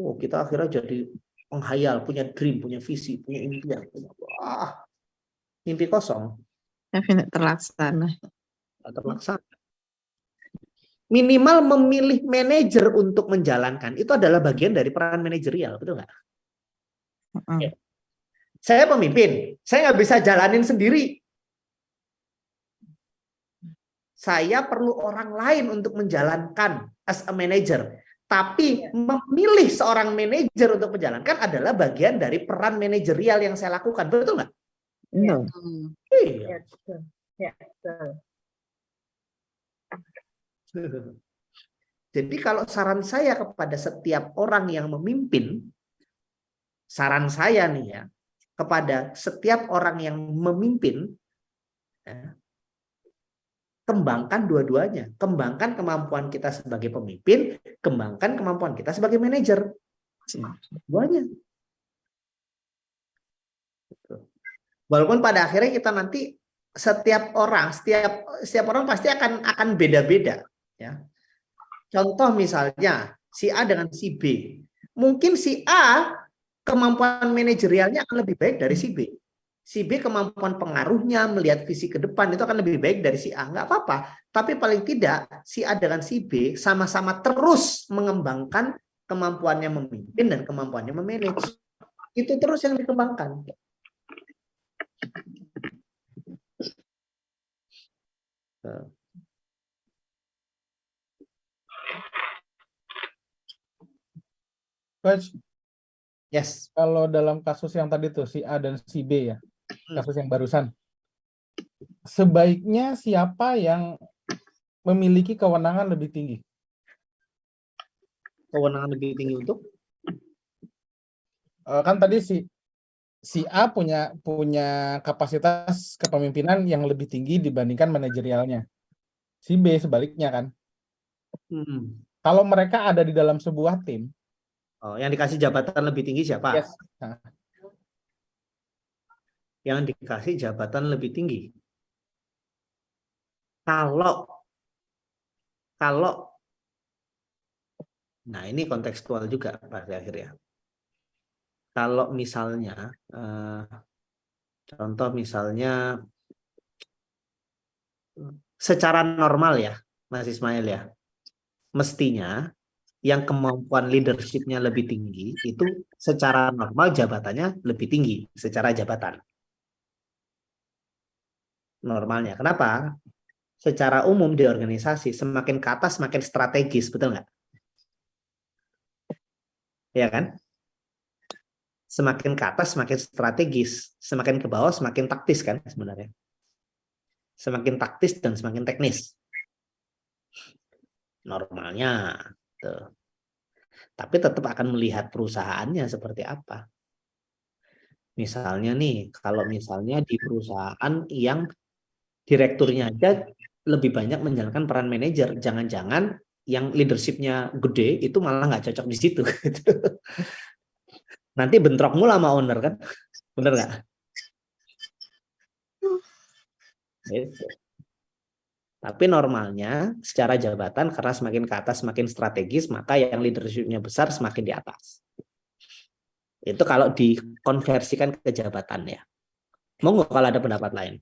Kita akhirnya jadi penghayal, punya dream, punya visi, punya impian. Wah, mimpi kosong. Tapi terlaksana. Terlaksana. Minimal memilih manajer untuk menjalankan itu adalah bagian dari peran manajerial, betul nggak? Ya. Saya pemimpin, saya nggak bisa jalanin sendiri. Saya perlu orang lain untuk menjalankan as a manager. Tapi memilih seorang manajer untuk menjalankan adalah bagian dari peran manajerial yang saya lakukan. Betul nggak? No. Iya. betul. Ya, betul. Jadi kalau saran saya kepada setiap orang yang memimpin, saran saya nih ya, kepada setiap orang yang memimpin, ya, kembangkan dua-duanya. Kembangkan kemampuan kita sebagai pemimpin, kembangkan kemampuan kita sebagai manajer. Duanya. Walaupun pada akhirnya kita nanti setiap orang pasti akan beda-beda, ya. Contoh misalnya si A dengan si B. Mungkin si A kemampuan manajerialnya akan lebih baik dari si B. Si B kemampuan pengaruhnya, melihat visi ke depan itu akan lebih baik dari si A. Nggak apa-apa. Tapi paling tidak si A dengan si B sama-sama terus mengembangkan kemampuannya memimpin dan kemampuannya memanage. Itu terus yang dikembangkan. Coach, yes. Kalau dalam kasus yang tadi tuh si A dan si B ya, kasus yang barusan, sebaiknya siapa yang memiliki kewenangan lebih tinggi? Kewenangan lebih tinggi untuk? Kan tadi si A punya kapasitas kepemimpinan yang lebih tinggi dibandingkan manajerialnya. Si B sebaliknya kan. Kalau mereka ada di dalam sebuah tim. Oh, yang dikasih jabatan lebih tinggi siapa? Yes. Nah. Yang dikasih jabatan lebih tinggi. Kalau nah ini kontekstual juga pada akhirnya. Kalau misalnya contoh misalnya secara normal ya Mas Ismail ya, mestinya yang kemampuan leadership-nya lebih tinggi itu secara normal jabatannya lebih tinggi secara jabatan. Normalnya. Kenapa? Secara umum di organisasi semakin ke atas semakin strategis, betul nggak? Ya kan? Semakin ke atas semakin strategis, semakin ke bawah semakin taktis kan sebenarnya. Semakin taktis dan semakin teknis. Normalnya. Tuh. Tapi tetap akan melihat perusahaannya seperti apa. Misalnya nih, kalau misalnya di perusahaan yang direkturnya aja lebih banyak menjalankan peran manajer, jangan-jangan yang leadership-nya gede itu malah nggak cocok di situ. Nanti bentrok mula sama owner kan, bener nggak? Gitu. Tapi normalnya secara jabatan karena semakin ke atas semakin strategis, maka yang leadership-nya besar semakin di atas. Itu kalau dikonversikan ke jabatan ya. Monggo kalau ada pendapat lain.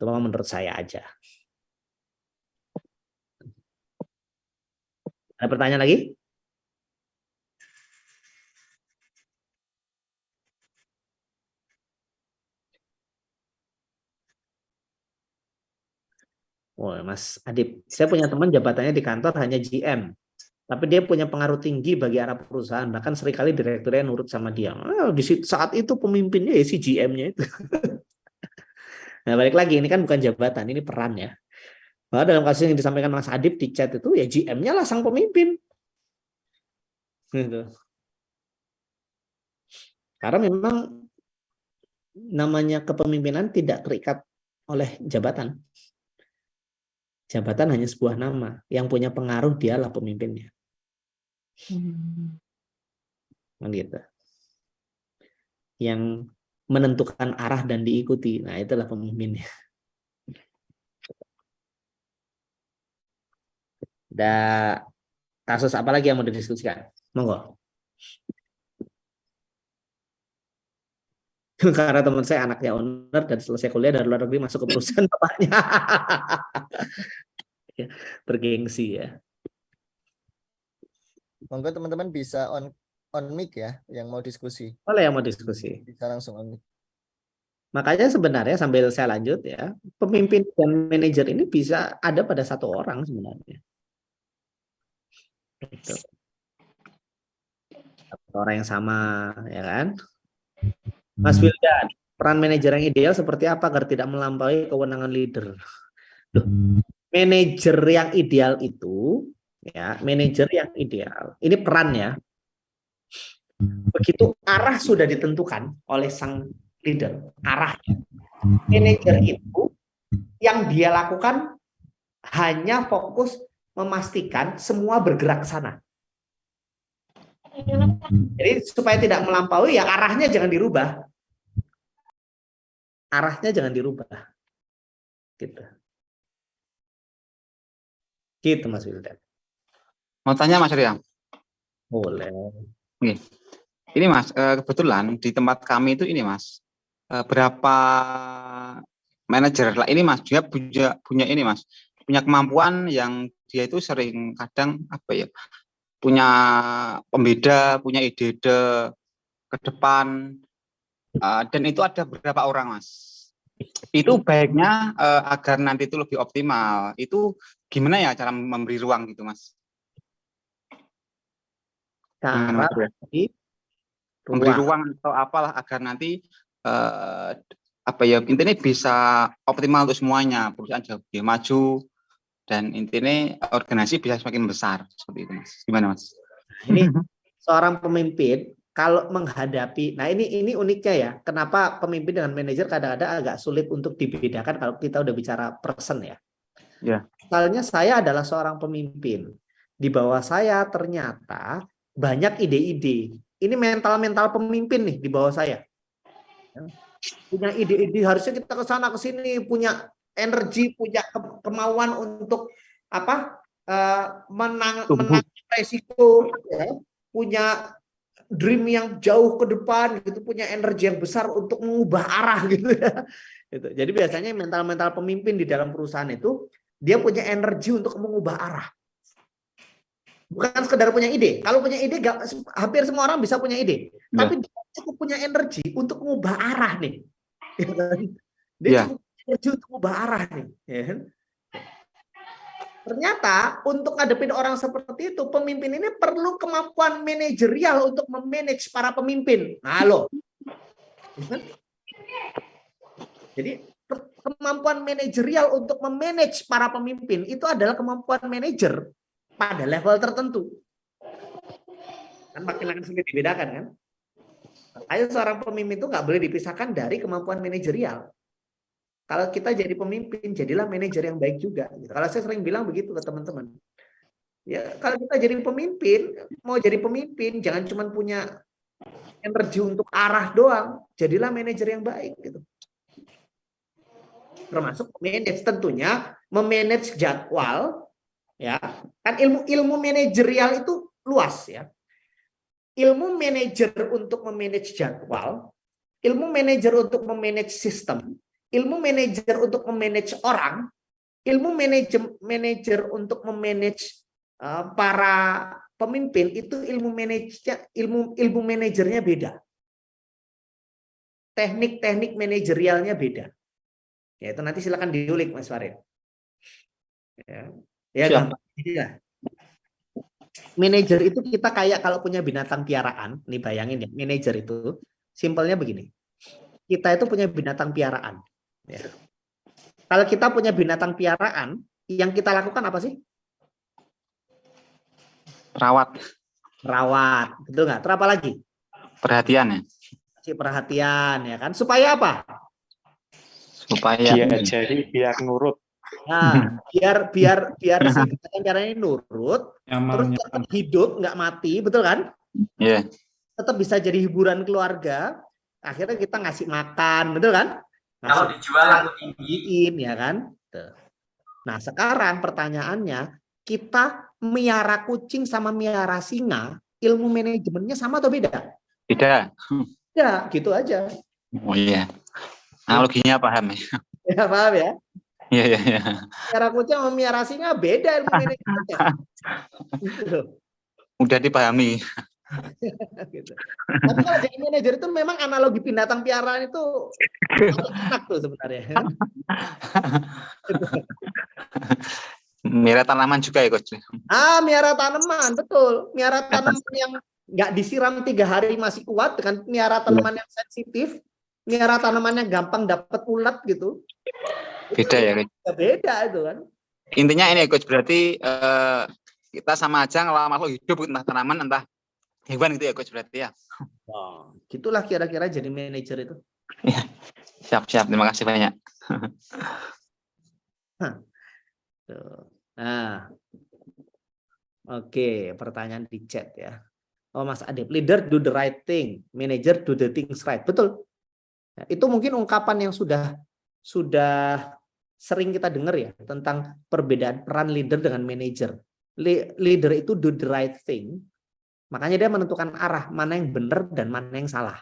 Itu menurut saya aja. Ada pertanyaan lagi? Oh, Mas Adib, saya punya teman jabatannya di kantor hanya GM, tapi dia punya pengaruh tinggi bagi arah perusahaan, bahkan seringkali direkturnya nurut sama dia. Di saat itu pemimpinnya ya si GM-nya itu. Nah, balik lagi, ini kan bukan jabatan, ini peran ya. Bahwa dalam kasus yang disampaikan Mas Adib di chat itu, ya GM-nya lah sang pemimpin. Gitu. Karena memang namanya kepemimpinan tidak terikat oleh jabatan. Jabatan hanya sebuah nama. Yang punya pengaruh dialah pemimpinnya. Gitu. Yang menentukan arah dan diikuti. Nah, itulah pemimpinnya. Ada kasus apa lagi yang mau didiskusikan? Monggo. Karena teman saya anaknya owner dan selesai kuliah dari luar negeri masuk ke perusahaan bapaknya. Bergengsi ya. Monggo teman-teman bisa on on mic ya, yang mau diskusi. Boleh yang mau diskusi. Bisa langsung on mic. Makanya sebenarnya sambil saya lanjut ya, pemimpin dan manajer ini bisa ada pada satu orang sebenarnya. Gitu. Orang yang sama, ya kan? Mas Wildan, peran manajer yang ideal seperti apa agar tidak melampaui kewenangan leader? Loh, manajer yang ideal itu, ya, manajer yang ideal. Ini peran ya. Begitu arah sudah ditentukan oleh sang leader, arahnya. Manajer itu yang dia lakukan hanya fokus memastikan semua bergerak ke sana. Jadi supaya tidak melampaui ya arahnya jangan dirubah. Arahnya jangan dirubah. Gitu. Gitu Mas Wildan. Mau tanya Mas Riam? Boleh. Oke. Ini Mas, kebetulan di tempat kami itu ini Mas, berapa manajer lah ini Mas, dia punya ini Mas, punya kemampuan yang dia itu sering kadang apa ya, punya pembeda, punya ide-ide ke depan, dan itu ada beberapa orang Mas. Itu baiknya agar nanti itu lebih optimal, itu gimana ya cara memberi ruang gitu Mas? Cara memberi ruang atau apalah agar nanti apa ya intinya bisa optimal untuk semuanya, perusahaan jauh lebih maju dan intinya organisasi bisa semakin besar seperti itu Mas. Gimana Mas? Ini seorang pemimpin kalau menghadapi, nah ini uniknya ya, kenapa pemimpin dengan manajer kadang-kadang agak sulit untuk dibedakan kalau kita udah bicara person ya. Ya. Misalnya saya adalah seorang pemimpin, di bawah saya ternyata banyak ide-ide. Ini mental pemimpin nih di bawah saya. Punya ide-ide, harusnya kita ke sana ke sini, punya energi, punya kemauan untuk apa? Menangani resiko, ya. Punya dream yang jauh ke depan, gitu, punya energi yang besar untuk mengubah arah, gitu ya. Gitu. Jadi biasanya mental pemimpin di dalam perusahaan itu dia punya energi untuk mengubah arah. Bukan sekedar punya ide. Kalau punya ide, hampir semua orang bisa punya ide. Ya. Tapi dia cukup punya energi untuk mengubah arah nih. Dia cukup punya energi untuk mengubah arah nih. Ya. Ternyata untuk ngadepin orang seperti itu, pemimpin ini perlu kemampuan manajerial untuk memanage para pemimpin. Nah, loh. Jadi kemampuan manajerial untuk memanage para pemimpin itu adalah kemampuan manajer pada level tertentu. Kan makin akan sulit dibedakan kan? Ayo seorang pemimpin itu nggak boleh dipisahkan dari kemampuan manajerial. Kalau kita jadi pemimpin, jadilah manajer yang baik juga. Kalau saya sering bilang begitu ke teman-teman. Ya, kalau kita jadi pemimpin, mau jadi pemimpin, jangan cuma punya energi untuk arah doang. Jadilah manajer yang baik gitu. Termasuk manage tentunya, memanage jadwal. Ya, kan ilmu manajerial itu luas ya. Ilmu manajer untuk memanage jadwal, ilmu manajer untuk memanage sistem, ilmu manajer untuk memanage orang, ilmu manajer untuk memanage para pemimpin itu ilmu manajernya beda. Teknik-teknik manajerialnya beda. Ya, itu nanti silakan diulik Mas Farid. Ya gampang. Manajer itu kita kayak kalau punya binatang piaraan, nih bayangin ya, manajer itu simpelnya begini. Kita itu punya binatang piaraan. Ya. Kalau kita punya binatang piaraan, yang kita lakukan apa sih? Rawat, betul nggak? Terus apa lagi? Perhatian ya. Perhatian ya kan? Supaya apa? Supaya diajari biar nurut. Nah, biar si binatang ini nurut, terus tetap hidup, nggak mati, betul kan? Iya. Yeah. Tetap bisa jadi hiburan keluarga. Akhirnya kita ngasih makan, betul kan? Kalau dijual laku tinggiin, ya kan? Nah, sekarang pertanyaannya, kita miara kucing sama miara singa, ilmu manajemennya sama atau beda? Beda. Ya, gitu aja. Oh iya. Analoginya paham ya? Ya, paham ya? Iya. Miara kucing sama miara singa beda ilmu manajemennya. Udah dipahami. Gitu. Tapi kalau jadi manajer itu memang analogi binatang piaraan itu enak tuh sebenarnya. Miara tanaman juga ya Coach. Miara tanaman, betul. Miara tanaman yang nggak disiram 3 hari masih kuat dengan miara tanaman yang sensitif, miara tanaman yang gampang dapat ulat gitu. Beda ya Coach. Beda itu kan. Intinya ini Coach, berarti kita sama aja ngelola makhluk hidup, entah tanaman entah hewan gitu ya Coach berarti ya. Oh, gitulah kira-kira jadi manajer itu. Ya, siap, terima kasih banyak. Nah, oke, pertanyaan di chat ya. Oh Mas Adib, leader do the right thing, manager do the things right. Betul. Nah, itu mungkin ungkapan yang sudah sering kita dengar ya tentang perbedaan peran leader dengan manager. Leader itu do the right thing, makanya dia menentukan arah mana yang benar dan mana yang salah.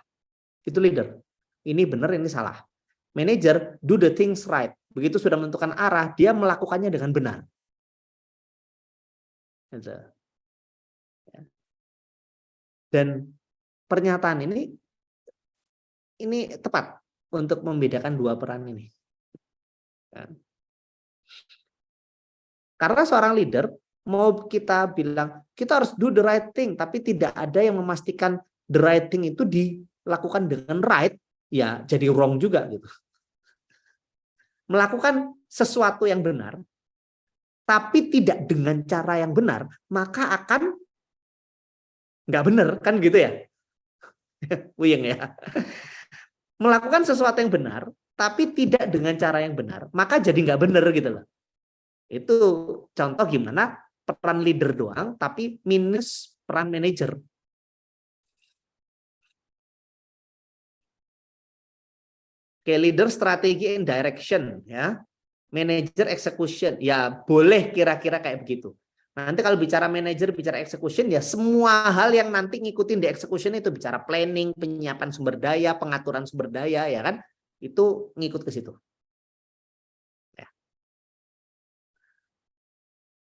Itu leader. Ini benar, ini salah. Manager do the things right. Begitu sudah menentukan arah, dia melakukannya dengan benar. Dan pernyataan ini tepat untuk membedakan dua peran ini. Karena seorang leader, mau kita bilang kita harus do the right thing, tapi tidak ada yang memastikan the right thing itu dilakukan dengan right, ya jadi wrong juga gitu. Melakukan sesuatu yang benar, tapi tidak dengan cara yang benar, maka akan nggak benar, kan gitu ya? Wuyeng ya. Melakukan sesuatu yang benar, tapi tidak dengan cara yang benar, maka jadi nggak benar gitu loh. Itu contoh gimana peran leader doang, tapi minus peran manajer. Oke, leader strategi and direction ya. Manager execution, ya boleh kira-kira kayak begitu. Nanti kalau bicara manager, bicara execution, ya semua hal yang nanti ngikutin di execution itu, bicara planning, penyiapan sumber daya, pengaturan sumber daya, ya kan? Itu ngikut ke situ. Ya.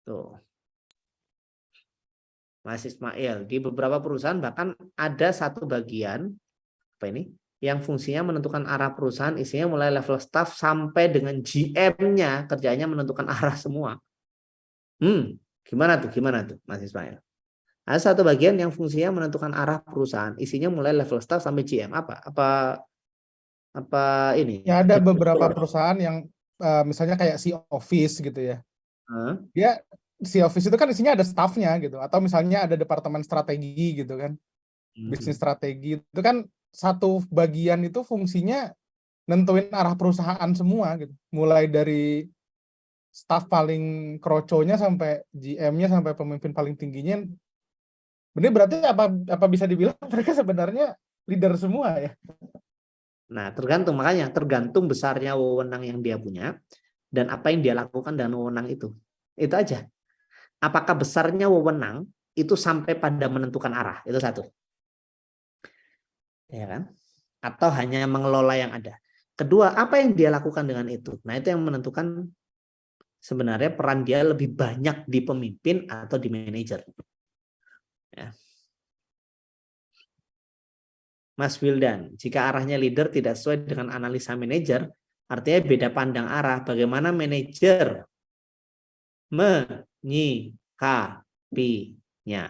Tuh. Mas Ismail, di beberapa perusahaan bahkan ada satu bagian apa ini yang fungsinya menentukan arah perusahaan, isinya mulai level staff sampai dengan GM-nya, kerjanya menentukan arah semua. Gimana tuh, Mas Ismail? Ada satu bagian yang fungsinya menentukan arah perusahaan, isinya mulai level staff sampai GM. Apa ini? Ya ada beberapa perusahaan yang misalnya kayak si office gitu ya. Dia si office itu kan isinya ada staffnya gitu, atau misalnya ada departemen strategi gitu kan, bisnis strategi itu kan satu bagian itu fungsinya nentuin arah perusahaan semua gitu, mulai dari staff paling kroconya sampai GM-nya sampai pemimpin paling tingginya. Benar, berarti apa bisa dibilang mereka sebenarnya leader semua ya? Nah, tergantung besarnya wewenang yang dia punya dan apa yang dia lakukan dengan wewenang itu. Itu aja. Apakah besarnya wewenang itu sampai pada menentukan arah? Itu satu. Ya kan? Atau hanya mengelola yang ada. Kedua, apa yang dia lakukan dengan itu? Nah, itu yang menentukan sebenarnya peran dia lebih banyak di pemimpin atau di manajer. Ya. Mas Wildan, jika arahnya leader tidak sesuai dengan analisa manajer, artinya beda pandang arah. Bagaimana manajer menyikapinya?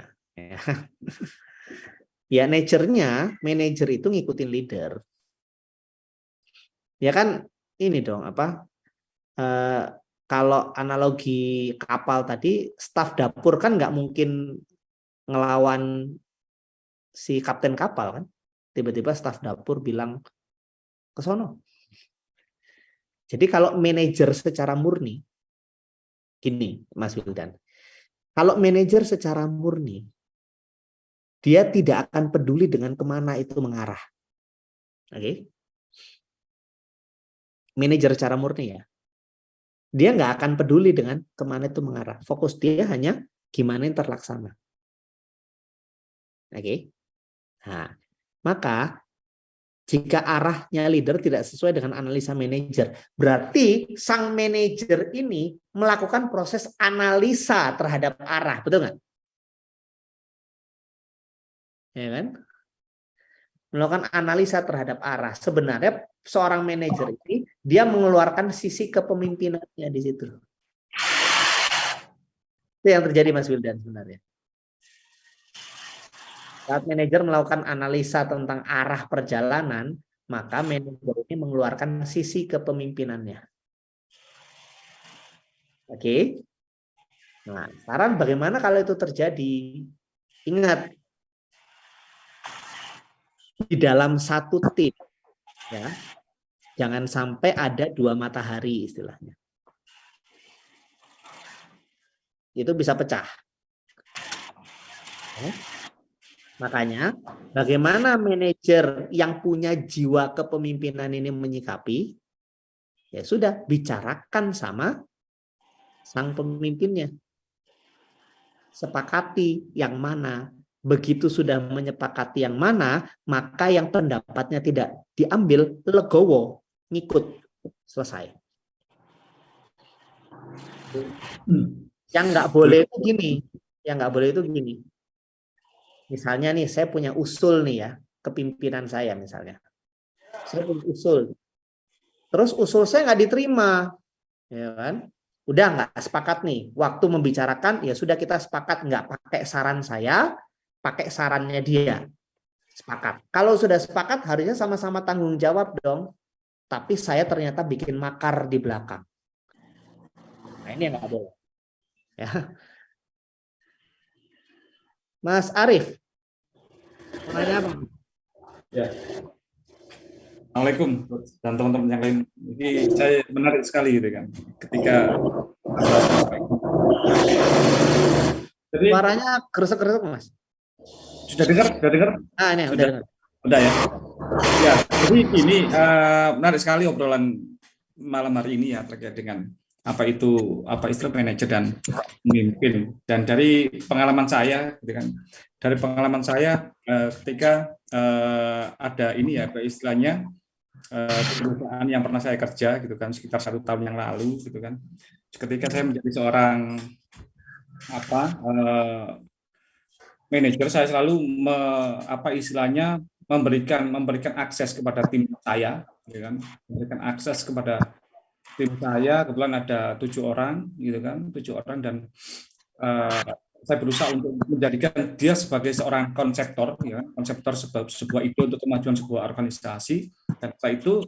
Ya, nature-nya manajer itu ngikutin leader. Ya kan ini dong kalau analogi kapal tadi, staf dapur kan nggak mungkin ngelawan si kapten kapal kan. Tiba-tiba staf dapur bilang ke sono. Jadi kalau manajer secara murni, gini Mas Wildan, kalau manajer secara murni, dia tidak akan peduli dengan kemana itu mengarah. Oke? Manajer secara murni ya. Dia nggak akan peduli dengan kemana itu mengarah. Fokus dia hanya gimana yang terlaksana. Oke? Nah, maka jika arahnya leader tidak sesuai dengan analisa manajer, berarti sang manajer ini melakukan proses analisa terhadap arah, betul nggak? ya kan? Melakukan analisa terhadap arah. Sebenarnya seorang manajer ini dia mengeluarkan sisi kepemimpinannya di situ. Itu yang terjadi Mas Wildan sebenarnya. Saat manajer melakukan analisa tentang arah perjalanan, maka manajer ini mengeluarkan sisi kepemimpinannya. Oke. Nah, sekarang bagaimana kalau itu terjadi? Ingat, di dalam satu tim, ya, jangan sampai ada dua matahari istilahnya. Itu bisa pecah. Ya. Makanya, bagaimana manajer yang punya jiwa kepemimpinan ini menyikapi? Ya sudah, bicarakan sama sang pemimpinnya. Sepakati yang mana. Begitu sudah menyepakati yang mana, maka yang pendapatnya tidak diambil, legowo, ngikut, selesai. Yang nggak boleh itu gini, Misalnya nih, saya punya usul nih ya, kepimpinan saya misalnya. Saya punya usul. Terus usul saya nggak diterima, ya kan? Udah nggak sepakat nih. Waktu membicarakan, ya sudah kita sepakat nggak pakai saran saya, pakai sarannya dia. Sepakat. Kalau sudah sepakat, harusnya sama-sama tanggung jawab dong. Tapi saya ternyata bikin makar di belakang. Nah ini yang nggak boleh. Ya. Mas Arief, tanya apa? Ya. Assalamualaikum dan teman-teman yang lain. Ini saya menarik sekali gitu kan. Ketika jadi, suaranya keresek-keresek Mas. Sudah dengar? Sudah dengar? Ah, ini udah dengar. Udah ya. Ya, jadi ini menarik sekali obrolan malam hari ini ya terkait dengan apa istilah manajer dan pemimpin. Dan dari pengalaman saya, gitu kan, dari pengalaman saya ketika ada ini ya istilahnya perusahaan yang pernah saya kerja gitu kan sekitar 1 tahun yang lalu gitu kan, ketika saya menjadi seorang manajer, saya selalu memberikan akses kepada tim saya, gitu kan, memberikan akses kepada tim saya. Kebetulan ada 7 orang, gitu kan, 7 orang, dan saya berusaha untuk menjadikan dia sebagai seorang konseptor, ya, konseptor sebuah ide untuk kemajuan sebuah organisasi. Dan setelah itu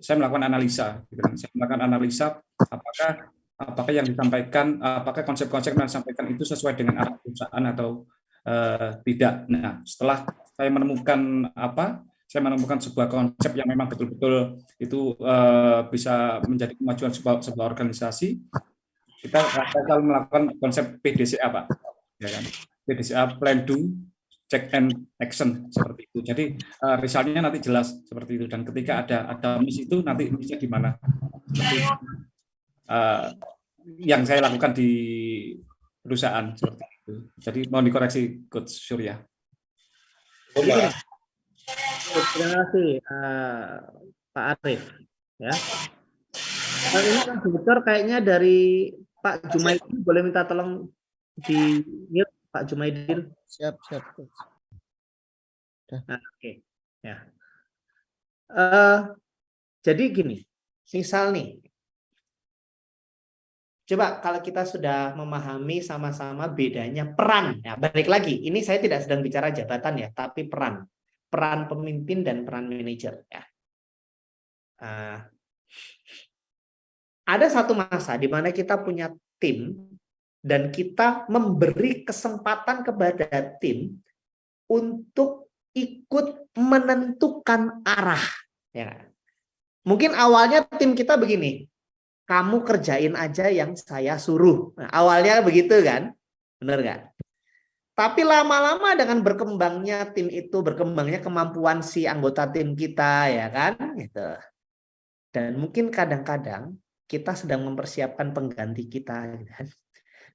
saya melakukan analisa, gitu kan. Saya melakukan analisa apakah yang disampaikan, apakah konsep-konsep yang disampaikan itu sesuai dengan arah perusahaan atau tidak. Nah, setelah saya menemukan sebuah konsep yang memang betul-betul itu bisa menjadi kemajuan sebuah organisasi, kita selalu melakukan konsep PDCA, Pak. Ya kan? PDCA, Plan, Do, Check and Action, seperti itu. Jadi resultnya nanti jelas seperti itu. Dan ketika ada misi itu, nanti misinya di mana. Seperti yang saya lakukan di perusahaan seperti itu. Jadi mohon dikoreksi Coach Surya. Terima kasih Pak Arief. Ya. Ini kan bocor kayaknya dari Pak Jumaidin, boleh minta tolong di mute Pak Jumaidin. Siap. Nah, oke. Ya. Jadi gini, misal nih, coba kalau kita sudah memahami sama-sama bedanya peran. Ya, balik lagi, ini saya tidak sedang bicara jabatan ya, tapi peran pemimpin dan peran manajer. Ya. Ada satu masa di mana kita punya tim dan kita memberi kesempatan kepada tim untuk ikut menentukan arah. Ya. Mungkin awalnya tim kita begini, kamu kerjain aja yang saya suruh. Nah, awalnya begitu kan, benar nggak? Tapi lama-lama dengan berkembangnya tim itu, berkembangnya kemampuan si anggota tim kita, ya kan, gitu. Dan mungkin kadang-kadang kita sedang mempersiapkan pengganti kita, kan?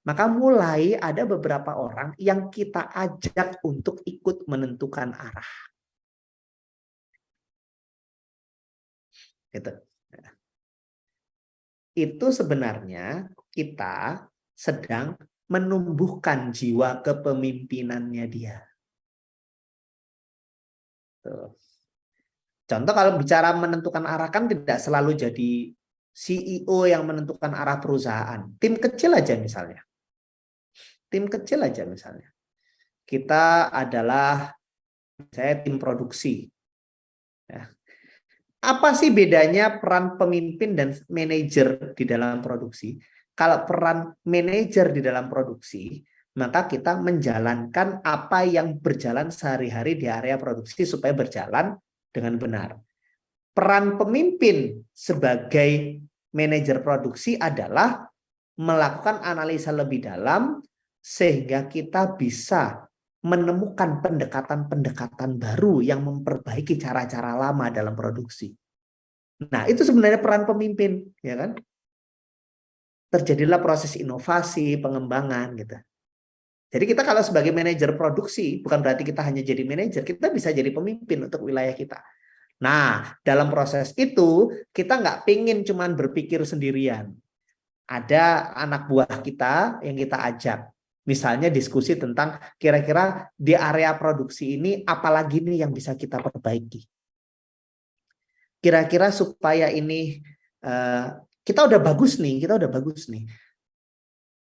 Maka mulai ada beberapa orang yang kita ajak untuk ikut menentukan arah. Gitu. Itu sebenarnya kita sedang menumbuhkan jiwa kepemimpinannya dia. Tuh. Contoh kalau bicara menentukan arah kan tidak selalu jadi CEO yang menentukan arah perusahaan. Tim kecil aja misalnya. Tim kecil aja misalnya. Kita adalah saya tim produksi. Ya. Apa sih bedanya peran pemimpin dan manajer di dalam produksi? Kalau peran manajer di dalam produksi, maka kita menjalankan apa yang berjalan sehari-hari di area produksi supaya berjalan dengan benar. Peran pemimpin sebagai manajer produksi adalah melakukan analisa lebih dalam sehingga kita bisa menemukan pendekatan-pendekatan baru yang memperbaiki cara-cara lama dalam produksi. Nah, itu sebenarnya peran pemimpin, ya kan? Terjadilah proses inovasi, pengembangan gitu. Jadi kita kalau sebagai manajer produksi, bukan berarti kita hanya jadi manajer, kita bisa jadi pemimpin untuk wilayah kita. Nah, dalam proses itu, kita nggak pingin cuman berpikir sendirian. Ada anak buah kita yang kita ajak. Misalnya diskusi tentang kira-kira di area produksi ini, apalagi nih yang bisa kita perbaiki. Kira-kira supaya ini, kita udah bagus nih,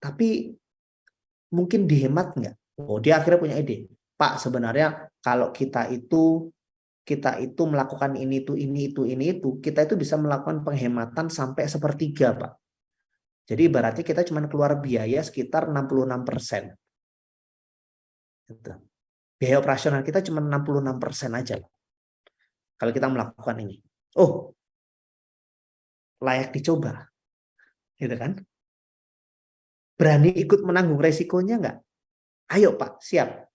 Tapi mungkin dihemat nggak? Oh, dia akhirnya punya ide. Pak, sebenarnya kalau kita itu melakukan ini itu, kita itu bisa melakukan penghematan sampai 1/3, Pak. Jadi ibaratnya kita cuma keluar biaya sekitar 66%. Gitu. Biaya operasional kita cuma 66% aja. Kalau kita melakukan ini. Oh, layak dicoba. Gitu kan? Berani ikut menanggung resikonya nggak? Ayo Pak, siap.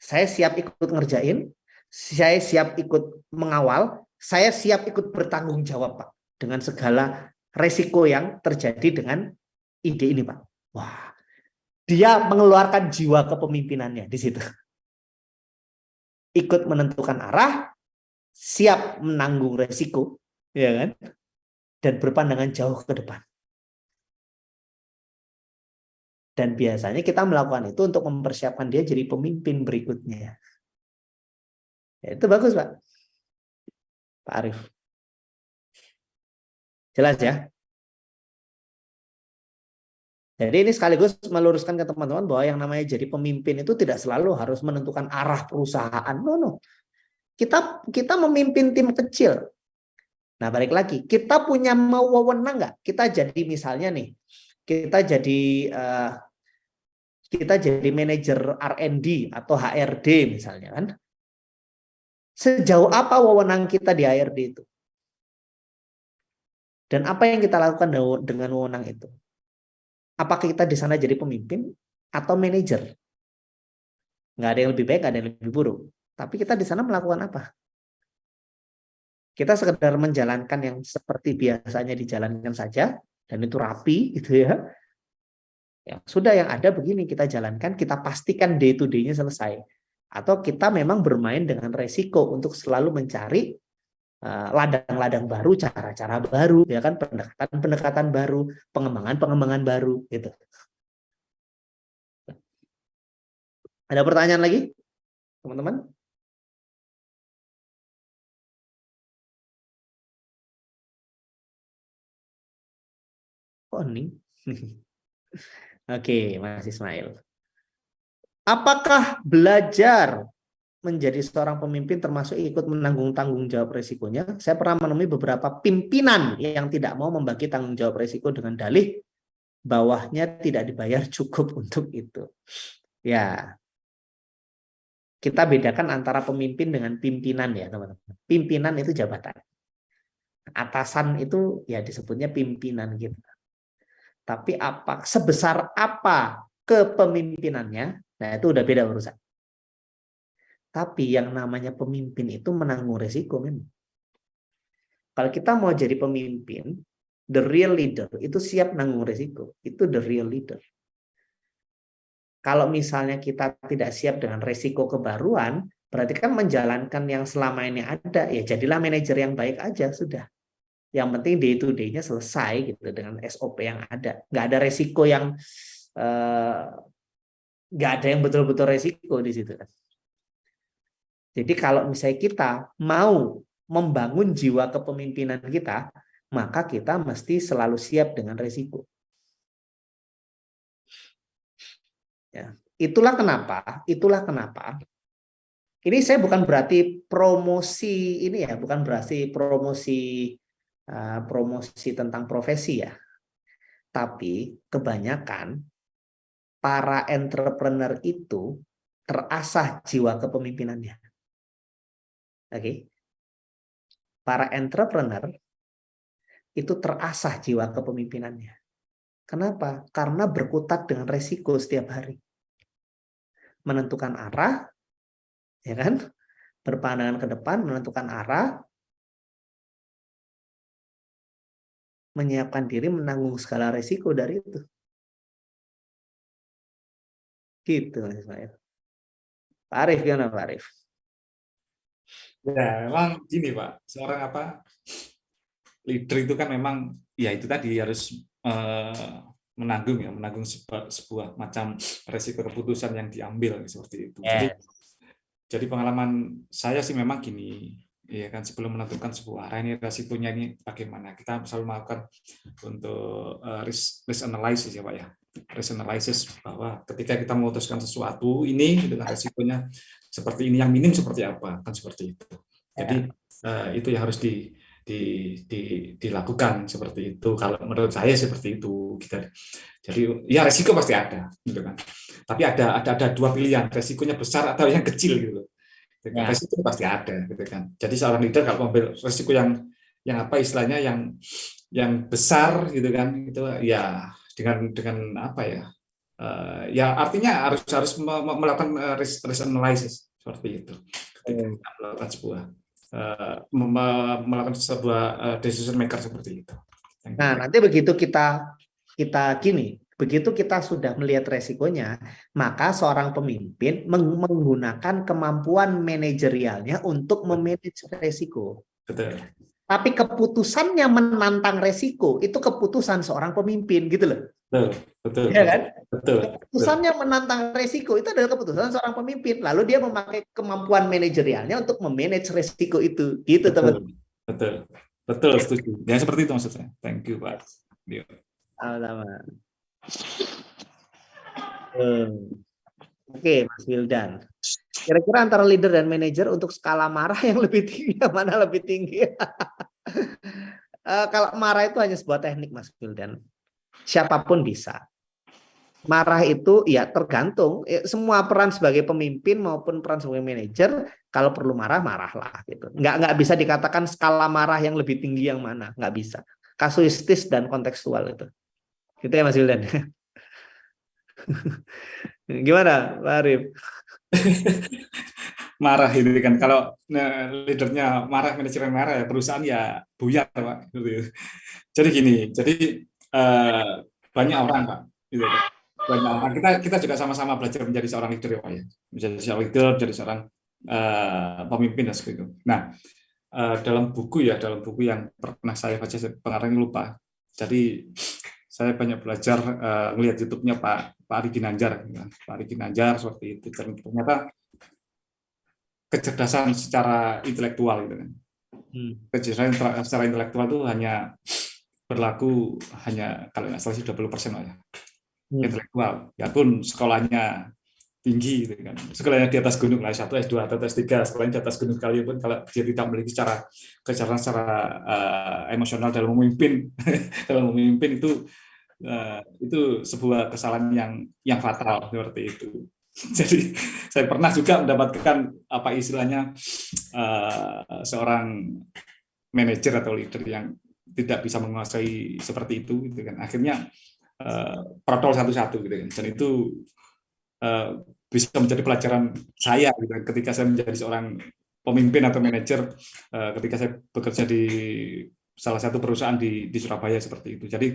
Saya siap ikut ngerjain, saya siap ikut mengawal, saya siap ikut bertanggung jawab Pak. Dengan segala resiko yang terjadi dengan ide ini Pak. Wah, dia mengeluarkan jiwa kepemimpinannya di situ. Ikut menentukan arah, siap menanggung resiko, ya kan? Dan berpandangan jauh ke depan. Dan biasanya kita melakukan itu untuk mempersiapkan dia jadi pemimpin berikutnya. Ya, itu bagus, Pak. Pak Arief. Jelas ya? Jadi ini sekaligus meluruskan ke teman-teman bahwa yang namanya jadi pemimpin itu tidak selalu harus menentukan arah perusahaan. No. Kita memimpin tim kecil. Nah, balik lagi. Kita punya wewenang nggak? Kita jadi misalnya nih, kita jadi manajer R&D atau HRD misalnya kan. Sejauh apa wewenang kita di HRD itu? Dan apa yang kita lakukan dengan wewenang itu? Apakah kita di sana jadi pemimpin atau manajer? Nggak ada yang lebih baik, nggak ada yang lebih buruk. Tapi kita di sana melakukan apa? Kita sekedar menjalankan yang seperti biasanya dijalankan saja, dan itu rapi gitu ya. Ya, sudah yang ada begini kita jalankan, kita pastikan day to day-nya selesai. Atau kita memang bermain dengan resiko untuk selalu mencari ladang-ladang baru, cara-cara baru, ya kan, pendekatan-pendekatan baru, pengembangan-pengembangan baru, gitu. Ada pertanyaan lagi, teman-teman? Oh, ini. Oke, Mas Ismail. Apakah belajar menjadi seorang pemimpin termasuk ikut menanggung tanggung jawab resikonya? Saya pernah menemui beberapa pimpinan yang tidak mau membagi tanggung jawab resiko dengan dalih bawahnya tidak dibayar cukup untuk itu. Ya, kita bedakan antara pemimpin dengan pimpinan ya teman-teman. Pimpinan itu jabatan. Atasan itu ya disebutnya pimpinan gitu. Tapi sebesar apa kepemimpinannya, nah itu udah beda urusan. Tapi yang namanya pemimpin itu menanggung resiko memang. Kalau kita mau jadi pemimpin, the real leader itu siap menanggung resiko. Itu the real leader. Kalau misalnya kita tidak siap dengan resiko kebaruan, berarti kan menjalankan yang selama ini ada, ya jadilah manajer yang baik aja, sudah. Yang penting day to day-nya selesai gitu dengan SOP yang ada. Nggak ada resiko yang nggak ada yang betul-betul resiko di situ kan. Jadi kalau misalnya kita mau membangun jiwa kepemimpinan kita, maka kita mesti selalu siap dengan resiko. Ya, itulah kenapa. Ini saya bukan berarti promosi ini ya, bukan berarti promosi tentang profesi ya. Tapi kebanyakan para entrepreneur itu terasah jiwa kepemimpinannya. Oke. Para entrepreneur itu terasah jiwa kepemimpinannya. Kenapa? Karena berkutat dengan resiko setiap hari. Menentukan arah, ya kan? Berpandangan ke depan, menentukan arah, menyiapkan diri menanggung segala resiko dari itu. Gitu, Mas Ismail. Pak Arief, gimana Pak Arief? Ya, memang gini Pak, seorang leader itu kan memang ya itu tadi harus menanggung sebuah macam resiko keputusan yang diambil seperti itu. Jadi pengalaman saya sih memang gini, ya kan, sebelum menentukan sebuah arah ini resikonya ini bagaimana, kita selalu melakukan untuk risk analysis ya Pak ya, risk analysis, bahwa ketika kita memutuskan sesuatu ini dengan resikonya seperti ini, yang minim seperti apa, kan seperti itu. Jadi itu yang harus dilakukan seperti itu. Kalau menurut saya seperti itu. Jadi ya resiko pasti ada, gitu kan. Tapi ada dua pilihan, resikonya besar atau yang kecil gitu. Resiko pasti ada, gitu kan. Jadi seorang leader kalau mengambil resiko yang apa istilahnya yang besar, gitu kan, itu ya dengan apa ya? Ya artinya harus melakukan risk analysis seperti itu. Ketika melakukan sebuah decision maker seperti itu. Nah, nanti begitu kita begitu kita sudah melihat resikonya, maka seorang pemimpin menggunakan kemampuan manajerialnya untuk memanage resiko. Betul. Tapi keputusannya menantang resiko itu keputusan seorang pemimpin, gitu loh. Betul. Ya kan? Betul. Keputusannya menantang resiko itu adalah keputusan seorang pemimpin. Lalu dia memakai kemampuan manajerialnya untuk memanage resiko itu, gitu teman-teman. Betul, setuju. Ya seperti itu maksud saya. Thank you Pak. Sama-sama. Oke, Mas Wildan. Kira-kira antara leader dan manajer untuk skala marah yang lebih tinggi, mana lebih tinggi? Kalau marah itu hanya sebuah teknik, Mas Wildan. Siapapun bisa. Marah itu ya tergantung. Semua peran sebagai pemimpin maupun peran sebagai manajer, kalau perlu marah, marahlah. Gitu. Nggak bisa dikatakan skala marah yang lebih tinggi yang mana. Nggak bisa. Kasuistis dan kontekstual itu. Gitu ya Mas Wildan. Gimana Pak Arief? Marah itu kan, kalau leadernya marah, manajernya marah, ya perusahaan ya buyar Pak. Jadi gini, banyak orang Pak, gitu. Banyak orang, kita juga sama-sama belajar menjadi seorang leader ya Pak ya, menjadi seorang leader, menjadi seorang pemimpin dan seperti itu. Nah, dalam buku yang pernah saya baca, pengarangnya lupa. Jadi saya banyak belajar melihat YouTube-nya Pak Ari Ginanjar, Pak Ari Ginanjar seperti itu. Dan ternyata kecerdasan secara intelektual gitu kan. Kecerdasan secara intelektual itu hanya berlaku kalau nggak salah 20% aja. Intelektual. Ya pun sekolahnya tinggi gitu kan. Sekolahnya di atas gunung lah, S1, S2 atau S3, sekolahnya di atas gunung sekalipun, kalau dia tidak memiliki kecerdasan secara emosional dalam memimpin itu sebuah kesalahan yang fatal seperti itu. Jadi saya pernah juga mendapatkan apa istilahnya seorang manajer atau leader yang tidak bisa menguasai seperti itu gitu kan. Akhirnya protol satu-satu gitu kan. Dan itu bisa menjadi pelajaran saya gitu, ketika saya menjadi seorang pemimpin atau manajer, ketika saya bekerja di salah satu perusahaan di Surabaya seperti itu. Jadi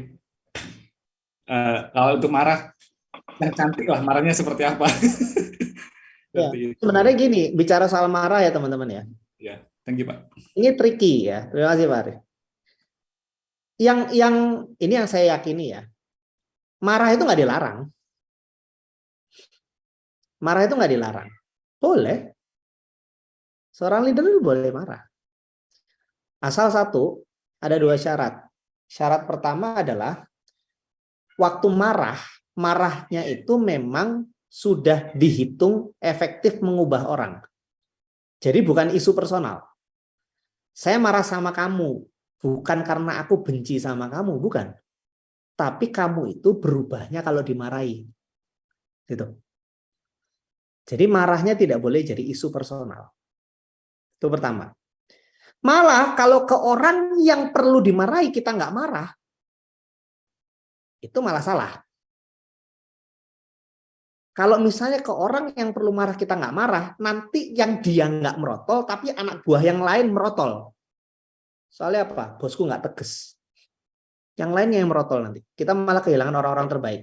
kalau untuk marah yang cantik lah, marahnya seperti apa? Ya, sebenarnya gini, bicara soal marah ya teman-teman ya. Ya, thank you Pak. Ini tricky ya. Terima kasih Pak Arief. Yang ini yang saya yakini ya. Marah itu nggak dilarang. Marah itu nggak dilarang. Boleh. Seorang leader itu boleh marah. Asal satu, ada 2 syarat. Syarat pertama adalah waktu marahnya itu memang sudah dihitung efektif mengubah orang. Jadi bukan isu personal. Saya marah sama kamu, bukan karena aku benci sama kamu, bukan. Tapi kamu itu berubahnya kalau dimarahi. Gitu. Jadi marahnya tidak boleh jadi isu personal. Itu pertama. Malah kalau ke orang yang perlu dimarahi kita nggak marah, itu malah salah. Kalau misalnya ke orang yang perlu marah kita nggak marah, nanti yang dia nggak merotol, tapi anak buah yang lain merotol. Soalnya apa? Bosku nggak tegas. Yang lainnya yang merotol nanti. Kita malah kehilangan orang-orang terbaik.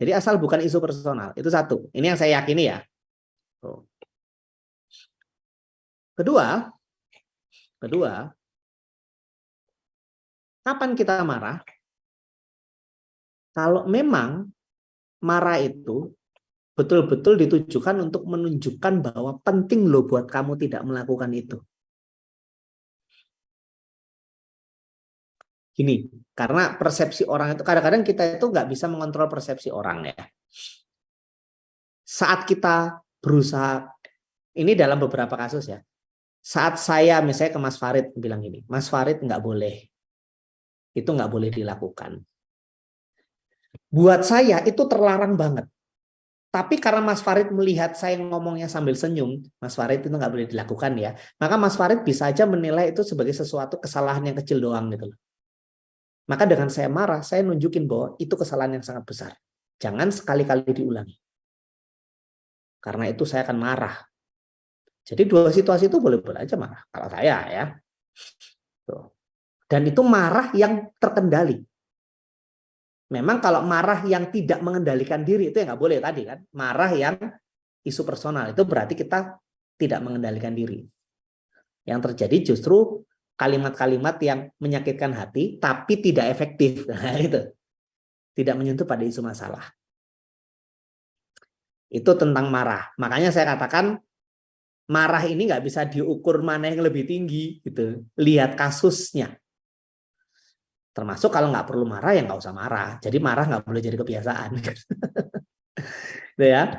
Jadi asal bukan isu personal. Itu satu. Ini yang saya yakini ya. Kedua, kapan kita marah? Kalau memang marah itu betul-betul ditujukan untuk menunjukkan bahwa penting loh buat kamu tidak melakukan itu. Gini, karena persepsi orang itu kadang-kadang kita itu nggak bisa mengontrol persepsi orang ya. Saat kita berusaha, ini dalam beberapa kasus ya. Saat saya misalnya ke Mas Farid bilang gini, Mas Farid nggak boleh, itu nggak boleh dilakukan. Buat saya itu terlarang banget. Tapi karena Mas Farid melihat saya ngomongnya sambil senyum, Mas Farid itu nggak boleh dilakukan ya. Maka Mas Farid bisa aja menilai itu sebagai sesuatu kesalahan yang kecil doang gitu loh. Maka dengan saya marah, saya nunjukin bahwa itu kesalahan yang sangat besar. Jangan sekali-kali diulangi. Karena itu saya akan marah. Jadi 2 situasi itu boleh-boleh aja marah. Kalau saya ya. Dan itu marah yang terkendali. Memang kalau marah yang tidak mengendalikan diri itu ya nggak boleh tadi kan. Marah yang isu personal itu berarti kita tidak mengendalikan diri. Yang terjadi justru kalimat-kalimat yang menyakitkan hati tapi tidak efektif. Nah, itu. Tidak menyentuh pada isu masalah. Itu tentang marah. Makanya saya katakan marah ini nggak bisa diukur mana yang lebih tinggi gitu. Lihat kasusnya. Termasuk kalau nggak perlu marah ya nggak usah marah. Jadi marah nggak boleh jadi kebiasaan. Gitu ya.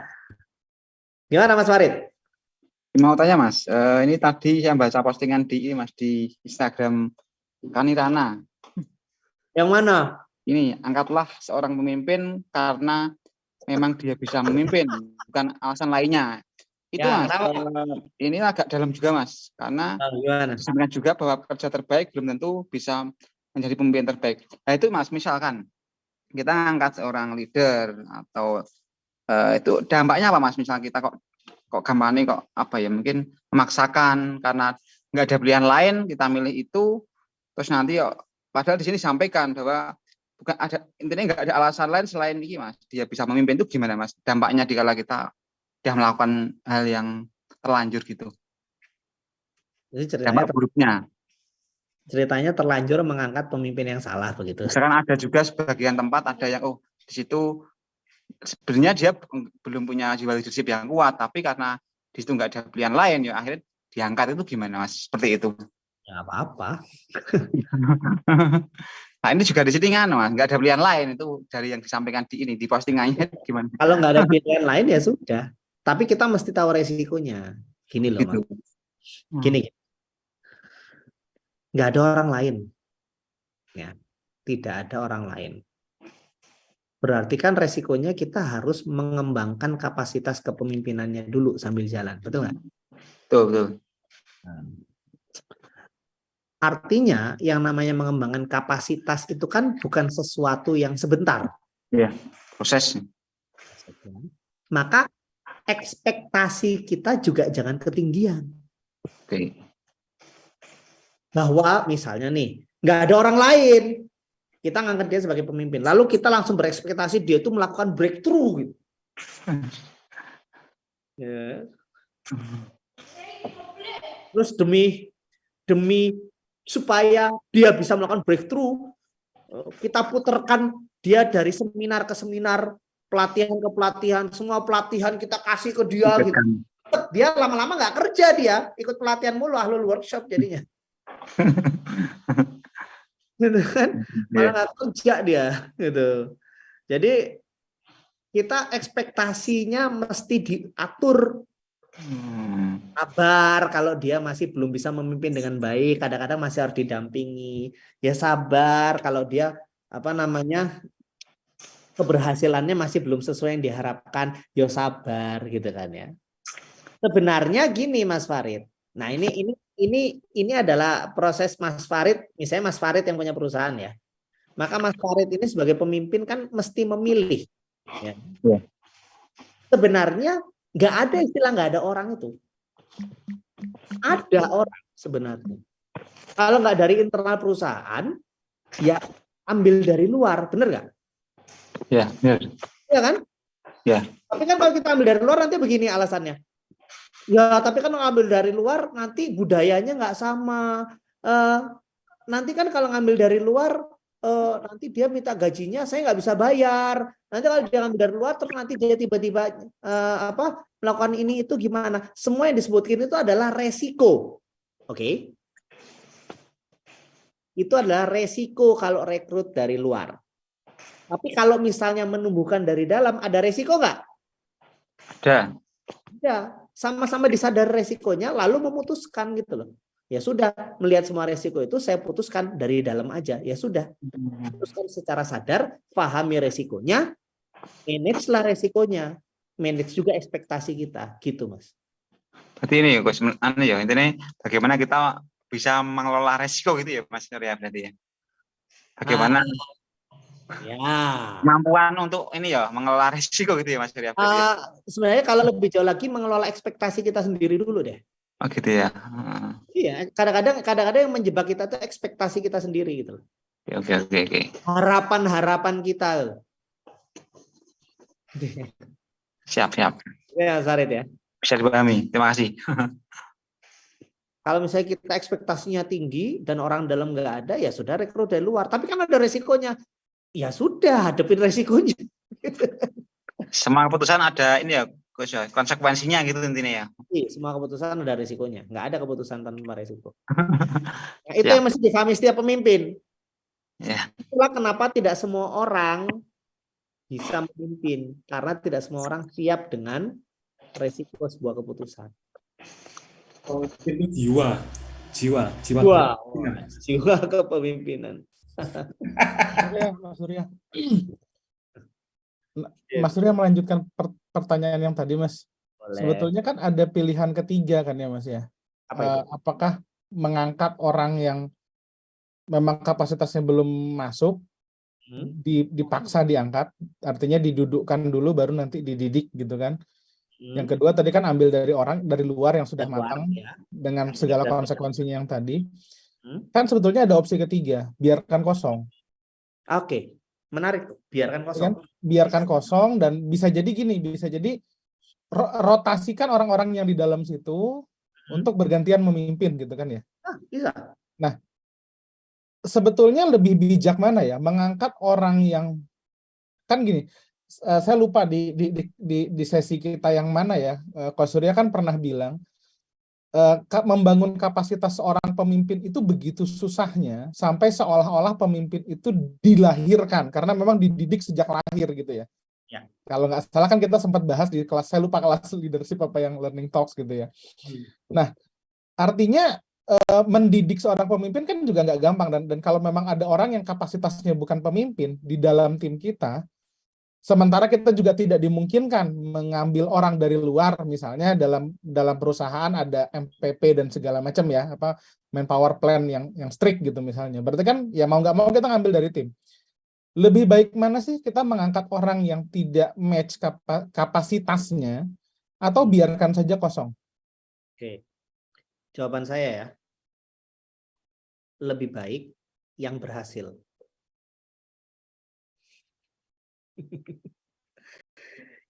Gimana Mas Farid? Mau tanya Mas, ini tadi saya baca postingan di Mas di Instagram Kanirana. Yang mana? Ini angkatlah seorang pemimpin karena memang dia bisa memimpin, bukan alasan lainnya. Itu Ya, Mas, ini agak dalam juga Mas, karena disampaikan juga bahwa kerja terbaik belum tentu bisa menjadi pemimpin terbaik. Nah itu Mas, misalkan kita ngangkat seorang leader atau itu dampaknya apa Mas? Misal kita kok gampang kok apa ya, mungkin memaksakan karena nggak ada pilihan lain kita milih itu, terus nanti padahal di sini sampaikan bahwa bukan ada, intinya nggak ada alasan lain selain ini Mas, dia bisa memimpin itu gimana Mas? Dampaknya dikala kita sudah melakukan hal yang terlanjur gitu. Jadi dampak buruknya. Ceritanya terlanjur mengangkat pemimpin yang salah begitu. Misalkan ada juga sebagian tempat ada yang di situ sebenarnya dia belum punya jiwa leadership yang kuat, tapi karena di situ nggak ada pilihan lain ya akhirnya diangkat. Itu gimana Mas? Seperti itu. Ya apa-apa. Nah ini juga di sini kan Mas, nggak ada pilihan lain, itu dari yang disampaikan di postingannya gimana? Kalau nggak ada pilihan lain ya sudah. Tapi kita mesti tahu resikonya. Gini loh gitu. Mas. Gini. Nggak ada orang lain. Ya, tidak ada orang lain. Berarti kan resikonya kita harus mengembangkan kapasitas kepemimpinannya dulu sambil jalan. Betul nggak? Betul. Artinya yang namanya mengembangkan kapasitas itu kan bukan sesuatu yang sebentar. Iya, proses. Maka ekspektasi kita juga jangan ketinggian. Oke. Bahwa misalnya nih, nggak ada orang lain. Kita ngangkat dia sebagai pemimpin. Lalu kita langsung berekspektasi dia itu melakukan breakthrough. Gitu. Ya. Terus demi supaya dia bisa melakukan breakthrough, kita putarkan dia dari seminar ke seminar, pelatihan ke pelatihan, semua pelatihan kita kasih ke dia gitu. Dia lama-lama nggak kerja, dia ikut pelatihan mulu, ahlul workshop jadinya. Gitu kan, malah nggak kerja dia gitu. Jadi kita ekspektasinya mesti diatur. Sabar kalau dia masih belum bisa memimpin dengan baik, kadang-kadang masih harus didampingi. Ya sabar kalau dia keberhasilannya masih belum sesuai yang diharapkan, ya sabar gitu kan ya. Sebenarnya gini Mas Farid. Nah, ini adalah proses Mas Farid, misalnya Mas Farid yang punya perusahaan ya. Maka Mas Farid ini sebagai pemimpin kan mesti memilih ya. Sebenarnya nggak ada istilah nggak ada orang itu. Ada orang sebenarnya. Kalau nggak dari internal perusahaan, ya ambil dari luar, bener nggak? Ya, benar. Iya kan? Ya. Tapi kan kalau kita ambil dari luar nanti begini alasannya. Ya, tapi kan ngambil dari luar nanti budayanya nggak sama. Nanti kan kalau ngambil dari luar, nanti dia minta gajinya saya nggak bisa bayar. Nanti kalau dia ngambil dari luar terus nanti dia tiba-tiba melakukan ini itu gimana? Semua yang disebutkan itu adalah resiko. Oke? Itu adalah resiko kalau rekrut dari luar. Tapi kalau misalnya menumbuhkan dari dalam, ada resiko nggak? Ada. Ya, sama-sama disadari resikonya, lalu memutuskan gitu loh. Ya sudah, melihat semua resiko itu saya putuskan dari dalam aja. Ya sudah, putuskan secara sadar, pahami resikonya, manage lah resikonya, manage juga ekspektasi kita, gitu Mas. Berarti ini Gus, ya intinya bagaimana kita bisa mengelola resiko gitu ya Mas Nur ya berarti ya. Bagaimana ya kemampuan untuk ini ya mengelola resiko gitu ya Mas Nur ya. Sebenarnya kalau lebih jauh lagi mengelola ekspektasi kita sendiri dulu deh. Oh gitu ya. Iya, kadang-kadang yang menjebak kita tuh ekspektasi kita sendiri gitu. Oke. Harapan kita. Siap. Ya, Sarid ya. Bisa dipahami. Terima kasih. Kalau misalnya kita ekspektasinya tinggi dan orang dalam nggak ada, ya sudah rekrut dari luar. Tapi kan ada resikonya. Ya sudah, hadapin resikonya. Semua keputusan ada ini ya, Gus ya, konsekuensinya gitu intinya ya. Iya, semua keputusan ada risikonya. Nggak ada keputusan tanpa risiko. Nah, itu yang mesti dipahami setiap pemimpin. Ya. Itulah kenapa tidak semua orang bisa memimpin. Karena tidak semua orang siap dengan resiko sebuah keputusan. Itu jiwa kepemimpinan. Mas Surya. Mas Surya melanjutkan pertanyaan yang tadi, Mas. Boleh. Sebetulnya kan ada pilihan ketiga kan ya, Mas ya. Apakah mengangkat orang yang memang kapasitasnya belum masuk, dipaksa diangkat, artinya didudukkan dulu baru nanti dididik gitu kan. Yang kedua tadi kan ambil dari orang dari luar yang sudah matang ya, dengan segala konsekuensinya yang tadi. Kan sebetulnya ada opsi ketiga, biarkan kosong. Oke, menarik, biarkan kosong. Kan? Biarkan kosong dan bisa jadi gini, bisa jadi rotasikan orang-orang yang di dalam situ untuk bergantian memimpin gitu kan ya. Bisa. Nah, sebetulnya lebih bijak mana ya, mengangkat orang yang kan gini. Saya lupa di sesi kita yang mana ya, Coach Surya kan pernah bilang membangun kapasitas seorang pemimpin itu begitu susahnya sampai seolah-olah pemimpin itu dilahirkan karena memang dididik sejak lahir gitu ya. Ya. Kalau nggak salah kan kita sempat bahas di kelas, saya lupa kelas leadership apa yang learning talks gitu ya. Nah, artinya mendidik seorang pemimpin kan juga nggak gampang dan kalau memang ada orang yang kapasitasnya bukan pemimpin di dalam tim kita. Sementara kita juga tidak dimungkinkan mengambil orang dari luar, misalnya dalam perusahaan ada MPP dan segala macam ya, manpower plan yang strict gitu misalnya. Berarti kan ya mau nggak mau kita ngambil dari tim. Lebih baik mana sih kita mengangkat orang yang tidak match kapasitasnya atau biarkan saja kosong? Oke, jawaban saya ya, lebih baik yang berhasil.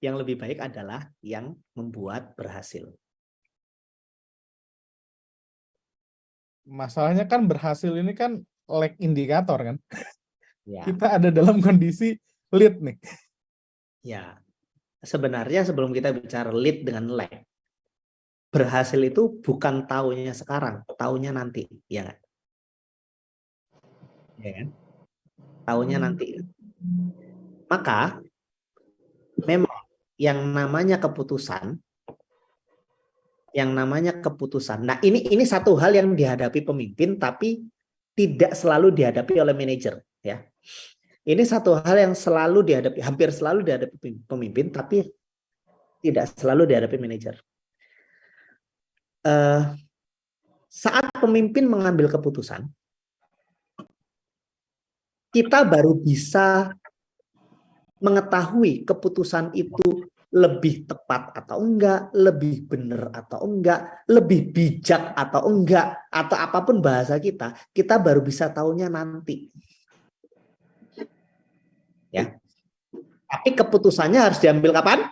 Yang lebih baik adalah yang membuat berhasil. Masalahnya kan berhasil ini kan lag indikator kan. Ya. Kita ada dalam kondisi lead nih. Ya, sebenarnya sebelum kita bicara lead dengan lag, berhasil itu bukan taunya sekarang, taunya nanti, ya nggak? Ya kan? Taunya nanti. Maka memang yang namanya keputusan, nah ini satu hal yang dihadapi pemimpin tapi tidak selalu dihadapi oleh manajer, ya. Ini satu hal yang selalu dihadapi, hampir selalu dihadapi pemimpin tapi tidak selalu dihadapi manajer. Saat pemimpin mengambil keputusan, kita baru bisa mengetahui keputusan itu lebih tepat atau enggak, lebih benar atau enggak, lebih bijak atau enggak, atau apapun bahasa kita baru bisa tahunya nanti. Ya. Tapi keputusannya harus diambil kapan?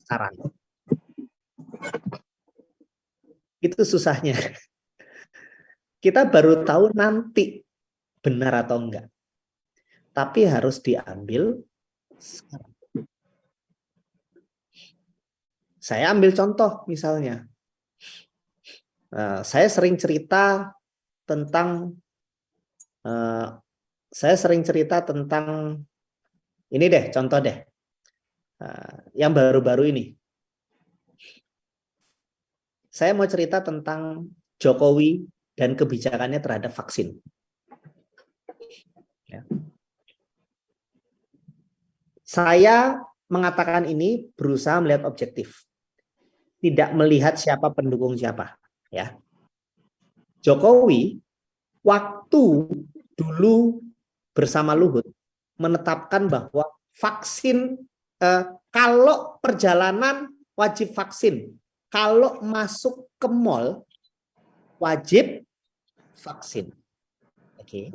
Sekarang. Itu susahnya. Kita baru tahu nanti benar atau enggak. Tapi harus diambil sekarang. Saya ambil contoh misalnya. Saya sering cerita tentang ini deh, contoh deh. Yang baru-baru ini. Saya mau cerita tentang Jokowi dan kebijakannya terhadap vaksin. Ya. Saya mengatakan ini berusaha melihat objektif. Tidak melihat siapa pendukung siapa. Ya. Jokowi waktu dulu bersama Luhut menetapkan bahwa vaksin, kalau perjalanan wajib vaksin, kalau masuk ke mall wajib vaksin. Oke.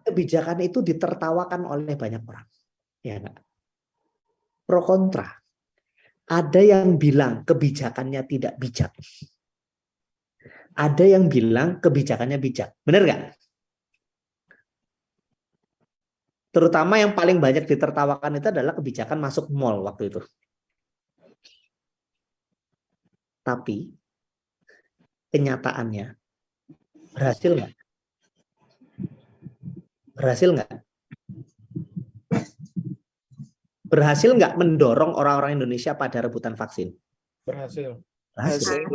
Kebijakan itu ditertawakan oleh banyak orang. Ya enggak? Pro kontra. Ada yang bilang kebijakannya tidak bijak. Ada yang bilang kebijakannya bijak. Benar nggak? Terutama yang paling banyak ditertawakan itu adalah kebijakan masuk mall waktu itu. Tapi kenyataannya berhasil nggak? Berhasil nggak? Berhasil nggak mendorong orang-orang Indonesia pada rebutan vaksin? Berhasil. Berhasil.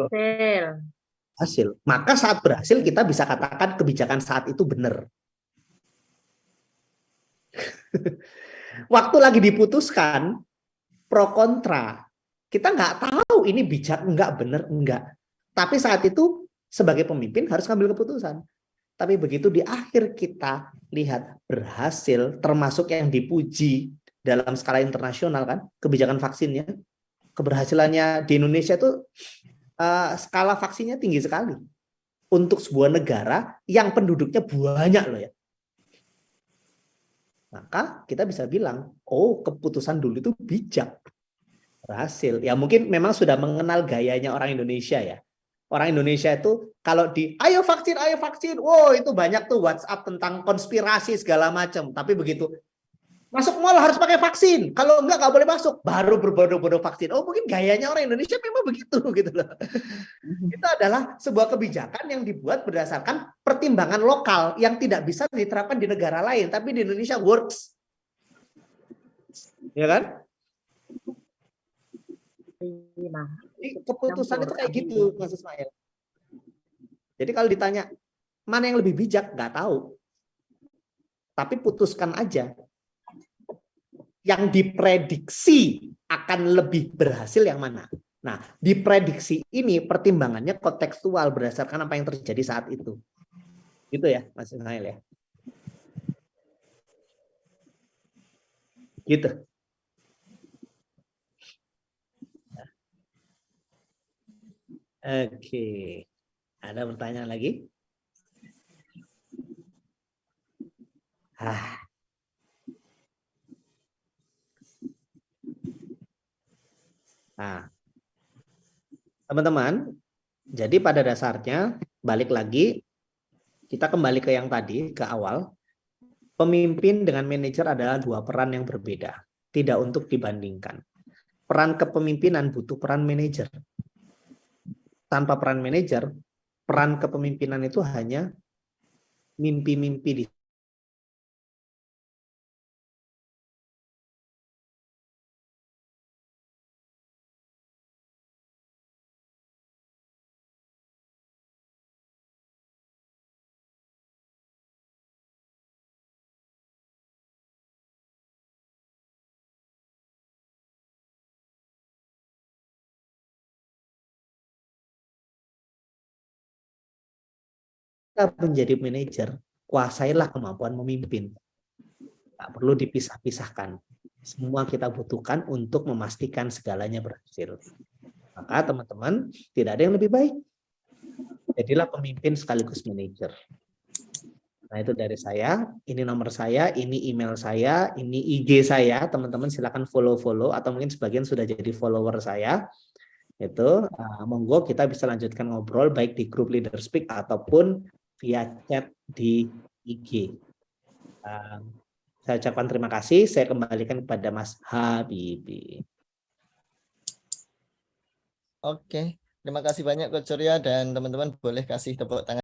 Maka saat berhasil kita bisa katakan kebijakan saat itu benar. Waktu lagi diputuskan pro kontra, kita nggak tahu ini bijak enggak, benar enggak. Tapi saat itu sebagai pemimpin harus ngambil keputusan. Tapi begitu di akhir kita lihat berhasil, termasuk yang dipuji dalam skala internasional kan, kebijakan vaksinnya, keberhasilannya di Indonesia itu skala vaksinnya tinggi sekali untuk sebuah negara yang penduduknya banyak loh ya. Maka kita bisa bilang, oh keputusan dulu itu bijak, berhasil. Ya mungkin memang sudah mengenal gayanya orang Indonesia ya. Orang Indonesia itu kalau ayo vaksin, wow itu banyak tuh WhatsApp tentang konspirasi segala macam. Tapi begitu masuk mall harus pakai vaksin. Kalau enggak boleh masuk. Baru berbodoh-bodoh vaksin. Oh mungkin gayanya orang Indonesia memang begitu gitu loh. Itu adalah sebuah kebijakan yang dibuat berdasarkan pertimbangan lokal yang tidak bisa diterapkan di negara lain. Tapi di Indonesia works. Ya kan? Keputusan itu kayak gitu Mas Ismail. Jadi kalau ditanya mana yang lebih bijak, nggak tahu. Tapi putuskan aja. Yang diprediksi akan lebih berhasil yang mana. Nah, diprediksi ini pertimbangannya kontekstual berdasarkan apa yang terjadi saat itu. Gitu ya, Mas Ismail ya. Gitu. Oke. Ada pertanyaan lagi? Nah, teman-teman, jadi pada dasarnya balik lagi, kita kembali ke yang tadi, ke awal. Pemimpin dengan manajer adalah dua peran yang berbeda, tidak untuk dibandingkan. Peran kepemimpinan butuh peran manajer. Tanpa peran manajer, peran kepemimpinan itu hanya mimpi-mimpi di menjadi manajer, kuasailah kemampuan memimpin. Tak perlu dipisah-pisahkan. Semua kita butuhkan untuk memastikan segalanya berhasil. Maka teman-teman, tidak ada yang lebih baik. Jadilah pemimpin sekaligus manajer. Nah, itu dari saya. Ini nomor saya, ini email saya, ini IG saya. Teman-teman silakan follow-follow, atau mungkin sebagian sudah jadi follower saya. Itu monggo kita bisa lanjutkan ngobrol baik di grup Leaderspeak ataupun via chat di IG. Saya ucapkan terima kasih. Saya kembalikan kepada Mas Habibie. Oke, terima kasih banyak Coach Surya, dan teman-teman boleh kasih tepuk tangan.